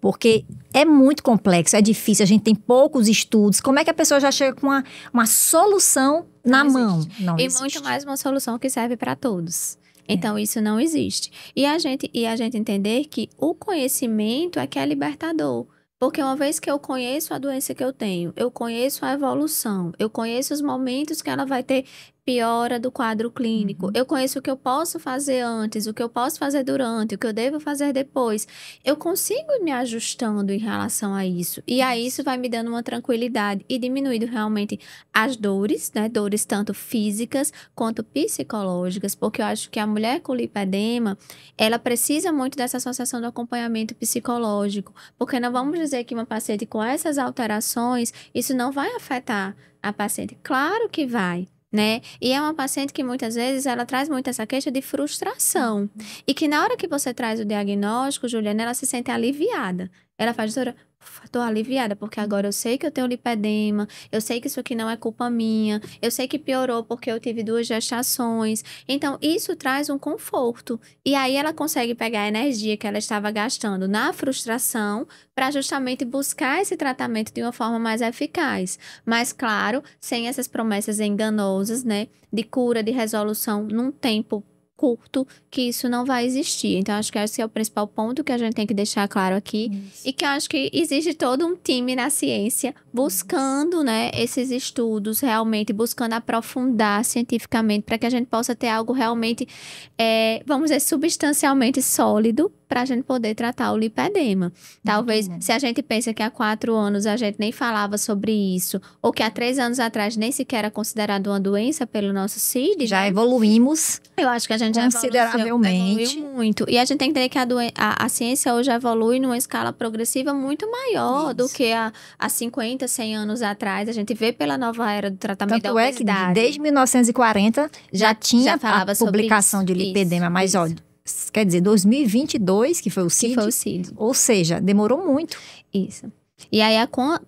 Porque é muito complexo, é difícil, a gente tem poucos estudos. Como é que a pessoa já chega com uma solução na mão? Não existe. E muito mais uma solução que serve para todos. Então, isso não existe. E a gente entender que o conhecimento é que é libertador. Porque uma vez que eu conheço a doença que eu tenho, eu conheço a evolução, eu conheço os momentos que ela vai ter piora do quadro clínico. Eu conheço o que eu posso fazer antes, o que eu posso fazer durante, o que eu devo fazer depois. Eu consigo ir me ajustando em relação a isso. E aí isso vai me dando uma tranquilidade e diminuindo realmente as dores, né? Dores tanto físicas quanto psicológicas, porque eu acho que a mulher com lipedema, ela precisa muito dessa associação do acompanhamento psicológico, porque não vamos dizer que uma paciente com essas alterações, isso não vai afetar a paciente. Claro que vai. Né? E é uma paciente que muitas vezes ela traz muito essa queixa de frustração. E que na hora que você traz o diagnóstico, Juliana, ela se sente aliviada. Ela faz, doutora, tô aliviada, porque agora eu sei que eu tenho lipedema, eu sei que isso aqui não é culpa minha, eu sei que piorou porque eu tive 2 gestações. Então, isso traz um conforto. E aí ela consegue pegar a energia que ela estava gastando na frustração para justamente buscar esse tratamento de uma forma mais eficaz. Mas, claro, sem essas promessas enganosas, né, de cura, de resolução num tempo curto, que isso não vai existir. Então, acho que esse é o principal ponto que a gente tem que deixar claro aqui. Isso. E que eu acho que existe todo um time na ciência buscando, né, esses estudos, realmente buscando aprofundar cientificamente para que a gente possa ter algo realmente, vamos dizer, substancialmente sólido para a gente poder tratar o lipedema. Talvez, se a gente pensa que há 4 anos a gente nem falava sobre isso, ou que há 3 anos atrás nem sequer era considerado uma doença pelo nosso CID. Já evoluímos. Eu acho que a gente consideravelmente. Evoluiu muito. E a gente tem que entender que a ciência hoje evolui numa escala progressiva muito maior do que há 50, 100 anos atrás. A gente vê pela nova era do tratamento da obesidade. Tanto é que desde 1940 já tinha a publicação de lipedema, mas olha, quer dizer, 2022, que foi o CID. Ou seja, demorou muito. Isso. E aí,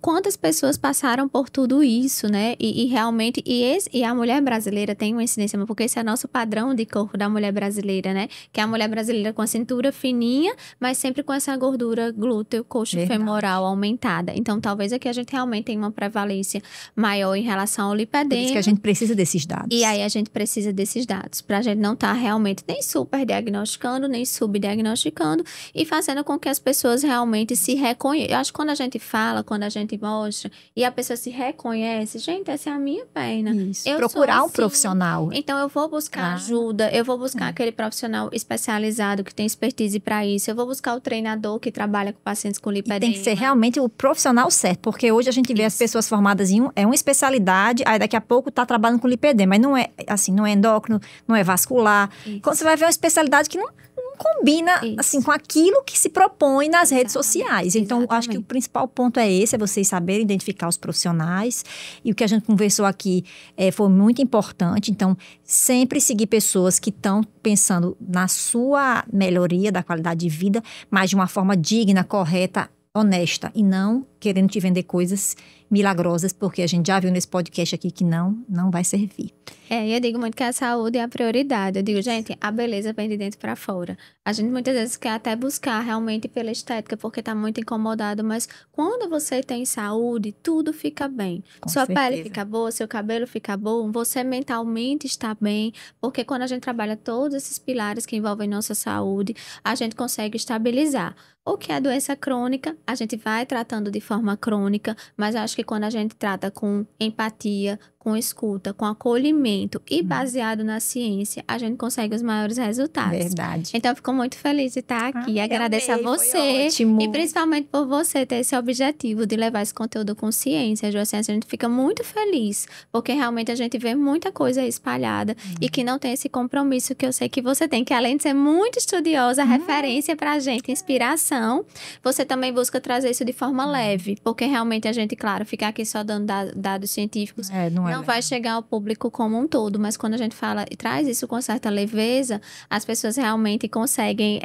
quantas pessoas passaram por tudo isso, né? E realmente, e a mulher brasileira tem uma incidência, porque esse é nosso padrão de corpo da mulher brasileira, né? Que é a mulher brasileira com a cintura fininha, mas sempre com essa gordura glúteo, coxo femoral aumentada. Então, talvez aqui a gente realmente tenha uma prevalência maior em relação ao lipedema. Por isso que a gente precisa desses dados. E aí, a gente precisa desses dados, pra gente não estar realmente nem super diagnosticando, nem subdiagnosticando, e fazendo com que as pessoas realmente se reconheçam. Eu acho que quando a gente fala, quando a gente mostra e a pessoa se reconhece, gente, essa é a minha perna. Isso. Procurar um profissional. Então eu vou buscar ajuda, eu vou buscar aquele profissional especializado que tem expertise para isso, eu vou buscar o treinador que trabalha com pacientes com lipedema. Tem que ser realmente o profissional certo, porque hoje a gente vê as pessoas formadas em uma especialidade, aí daqui a pouco tá trabalhando com lipedema, mas não é assim, não é endócrino, não é vascular. Quando você vai ver uma especialidade que não combina, assim, com aquilo que se propõe nas redes sociais. Então, acho que o principal ponto é esse, é vocês saberem identificar os profissionais. E o que a gente conversou aqui foi muito importante. Então, sempre seguir pessoas que estão pensando na sua melhoria da qualidade de vida, mas de uma forma digna, correta, honesta. E não querendo te vender coisas milagrosas, porque a gente já viu nesse podcast aqui que não vai servir. Eu digo muito que a saúde é a prioridade. Eu digo, gente, a beleza vem de dentro para fora. A gente muitas vezes quer até buscar realmente pela estética, porque tá muito incomodado, mas quando você tem saúde, tudo fica bem. Sua pele fica boa, seu cabelo fica bom, você mentalmente está bem, porque quando a gente trabalha todos esses pilares que envolvem nossa saúde, a gente consegue estabilizar. O que é doença crônica, a gente vai tratando de forma crônica, mas acho que quando a gente trata com empatia, com escuta, com acolhimento e baseado na ciência, a gente consegue os maiores resultados. Verdade. Então, eu fico muito feliz de estar aqui. Agradeço a você. Ótimo. E principalmente por você ter esse objetivo de levar esse conteúdo com ciência. A gente fica muito feliz, porque realmente a gente vê muita coisa espalhada e que não tem esse compromisso que eu sei que você tem, que além de ser muito estudiosa, referência pra gente, inspiração, você também busca trazer isso de forma leve, porque realmente a gente, claro, ficar aqui só dando dados científicos não vai chegar ao público como um todo, mas quando a gente fala e traz isso com certa leveza, as pessoas realmente conseguem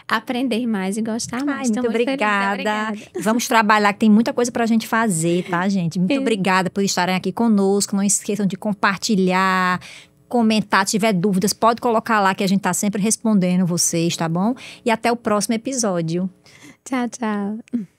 aprender mais e gostar mais. Muito obrigada. Vamos trabalhar, que tem muita coisa pra gente fazer, tá, gente? Muito obrigada por estarem aqui conosco. Não esqueçam de compartilhar, comentar, se tiver dúvidas, pode colocar lá que a gente tá sempre respondendo vocês, tá bom? E até o próximo episódio. Tchau, tchau.